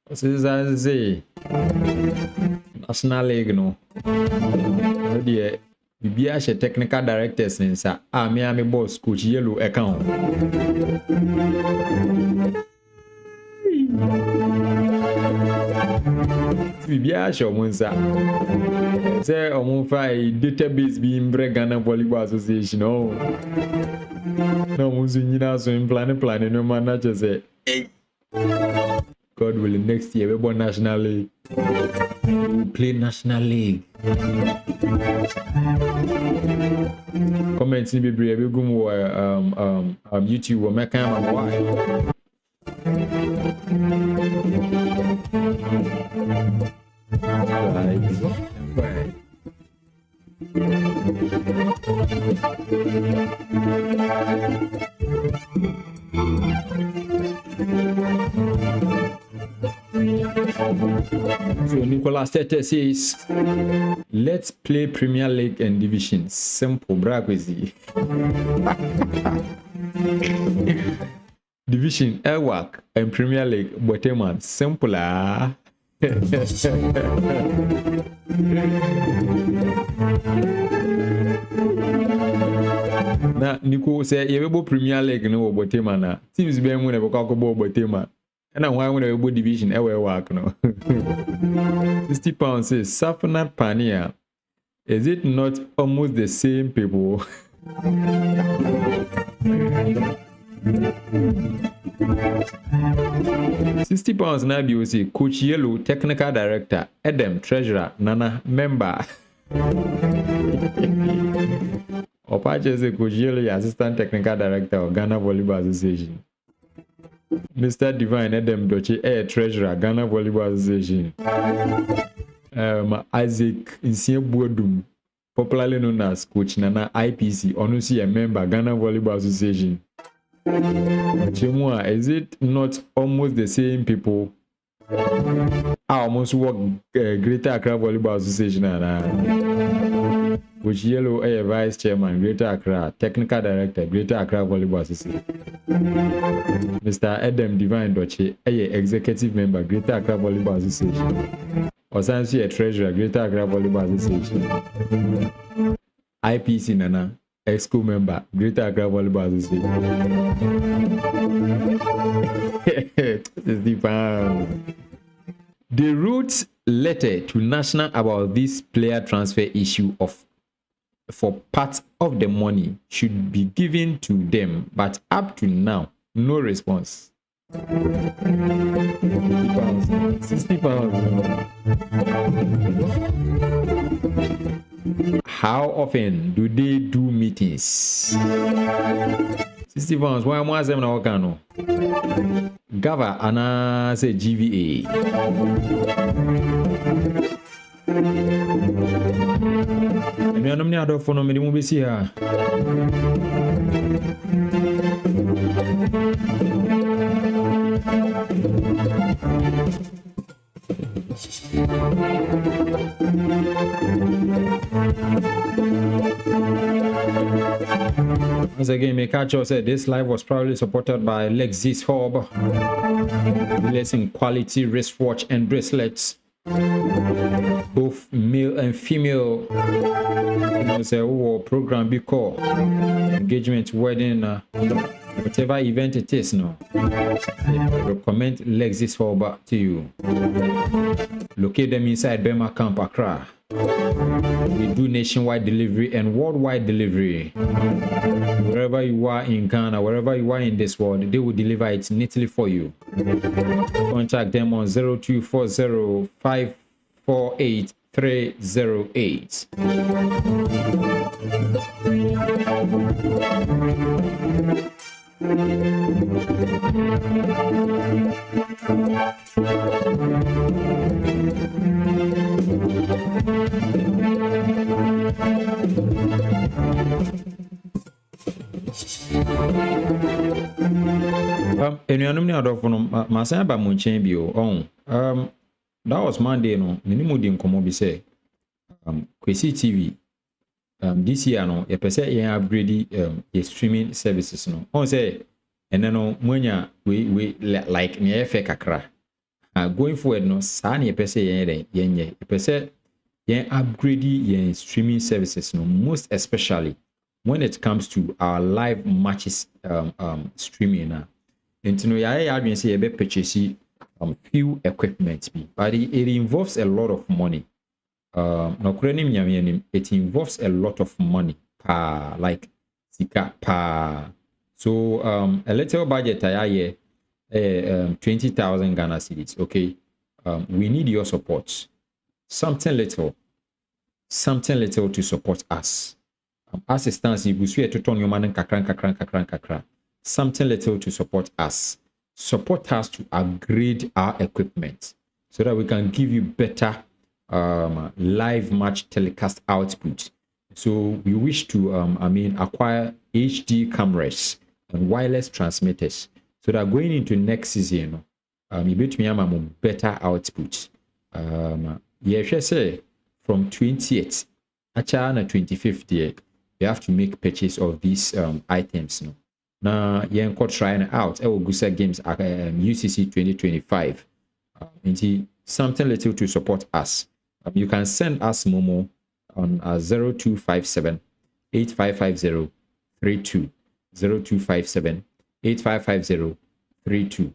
This is as I National League, no. Oh dear. Bibia she technical directors nsa Miami boss coach Yellow account. Bibia she omunsa. Say omunfa database bi mbre Ghana Volleyball Association no. No musu nyina so plan no manager say God will next year we born National League. We play National League. Comments in be brave we go YouTube or make am why. Right. So Nicolas Tete says, let's play Premier League and Division. Simple, braquezy. Division, Airwork, and Premier League, Boteman. Simple, ah. Na Nico say, you have Premier League no Boteman. Teams be able to go Boteman. And why when we division ever work no. 60 pounds says Safanat Pania. Is it not almost the same people? £60 now you see Coach Yellow, technical director, Adam, treasurer, Nana, member. Or purchase a Coach Yellow, assistant technical director of Ghana Volleyball Association. Mr. Divine Adam Dochi, treasurer, Ghana Volleyball Association. Isaac Nsiebodum, popularly known as Coach Nana IPC, honestly a member, Ghana Volleyball Association. Chimua, is it not almost the same people? I almost work Greater Accra Volleyball Association and which Yellow Vice Chairman, Greater Accra, Technical Director, Greater Accra Volleyball Association. Mr. Adam Divine Doche, Executive Member, Greater Accra Volleyball Association. Osansi a Treasurer, Greater Accra Volleyball Association. IPC Nana, Exco Member, Greater Accra Volleyball Association. The Roots letter to National about this player transfer issue for part of the money should be given to them, but up to now, no response. 60 pounds. How often do they do meetings? 60 pounds. Why am I saying now? Gava ana say GVA. Me anam ni ado fono me di mo besi ha. Once again, Mekacho said this live was proudly supported by Lexis Hub, releasing quality wristwatch and bracelets, both male and female. Say, program be called engagement, wedding, whatever event it is. No, I recommend Lexis Hub to you. Locate them inside Bema Camp, Accra. We do nationwide delivery and worldwide delivery. Wherever you are in Ghana, wherever you are in this world, they will deliver it neatly for you. Contact them on 0240 548 308. Enuanum ni adofo no masan ba monchen bi o that was Monday no minimu di nkomo bi say Kwesi TV this year no ye pese ye upgrade the streaming services no on say ene no mwanya we like ne efe kakra going forward no sa ne ye pese ye ye pese ye upgrade ye streaming services no, most especially when it comes to our live matches streaming na intino ya adwen say ye be purchase few equipment be, but it involves a lot of money. It involves a lot of money like sika pa. So a little budget 20,000 Ghana cedis. Okay, we need your support. Something little to support us. Assistance you to turn your man kakran. Something little to support us. Support us to upgrade our equipment so that we can give you better live match telecast output. So we wish to acquire HD cameras and wireless transmitters so that going into next season you bet me better output. Say from 28th actually 25th year you have to make purchase of these items. No? Now, you're trying out Gusa Games UCC 2025. Something little to support us. You can send us Momo on 0257 8550 32 0257 8550 32.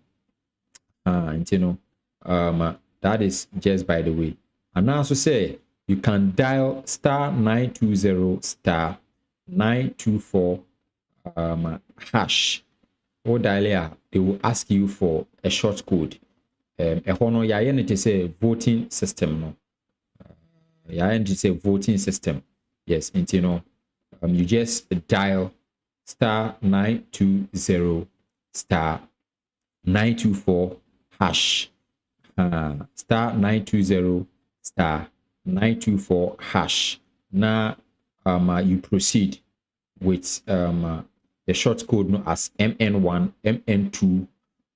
That is just by the way. And now also say you can dial star 920 star 924 hash or dial. They will ask you for a short code. It is a voting system. No, it is a voting system. Yes, you just dial star 920 star 924 hash. Star 920 star 924 hash. Now you proceed with the short code as MN1, MN2,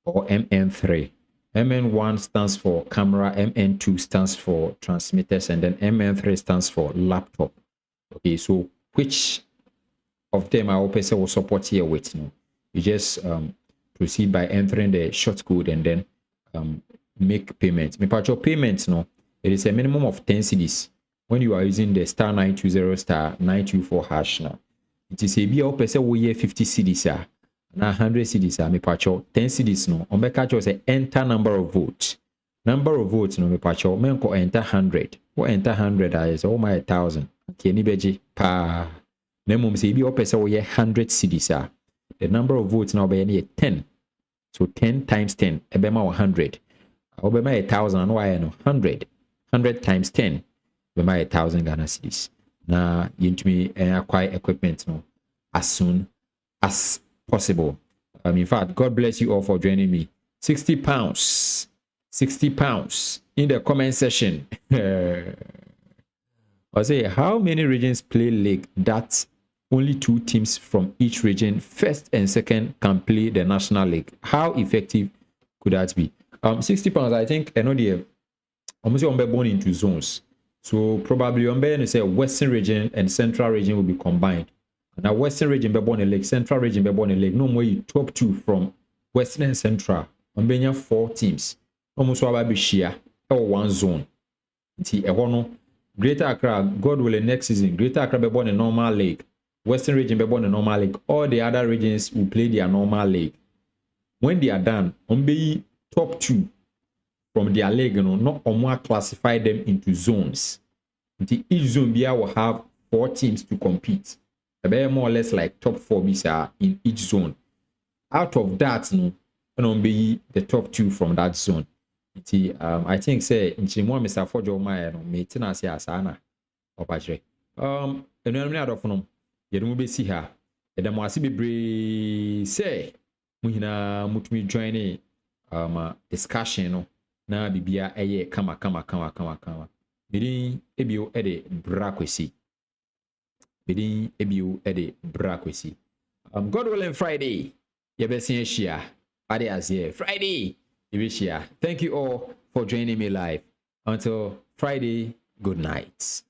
or MN3. MN1 stands for camera, MN2 stands for transmitters, and then MN3 stands for laptop. Okay, so which of them I hope will support here with? You just proceed by entering the short code and then make payment. Your payments, it is a minimum of 10 cedis when you are using the star 920 star 924 hash now. It is a be open say we 50 cedis na 100 cedis mepacho 10 cedis no on beka cho say enter number of votes no mepacho menko enter 100 what enter 100 is oh my 1000 okay ni beji pa na mum say be open say we 100 cedis the number of votes now be 10, so 10 times 10 ebema 100 obema 1000 no why no 100 times 10 bema 1000 Ghana cedis. Now you to me acquire equipment as soon as possible. In fact, God bless you all for joining me. 60 pounds in the comment section. I say, how many regions play league that only 2 teams from each region, first and second, can play the national league? How effective could that be? 60 pounds, I think, I know the almost born into zones. So probably on say Western region and Central region will be combined. Now Western region be born a league, Central region be born a league. No more you top 2 from Western and Central. On 4 teams. Almost all be share or 1 zone. Greater Accra, God willing, next season, Greater Accra be born a normal league. Western region be born a normal league. All the other regions will play their normal league. When they are done, on be top 2 from their league, not or more classify them into zones. Each zone will have 4 teams to compete. More or less like top 4 bisa in each zone. Out of that, be the top 2 from that zone. I think say in Chimo Mr. Fojo Maya me tina say asana opachre. Enu enu adofo no ye no be si ha. E dem ase bebre say mu hina mutumi join discussion no na bibia eye kama. Bidin ebio ede brakwesi. God willing Friday. Yebesin share. Ade as here. Friday. Share. Thank you all for joining me live. Until Friday, good night.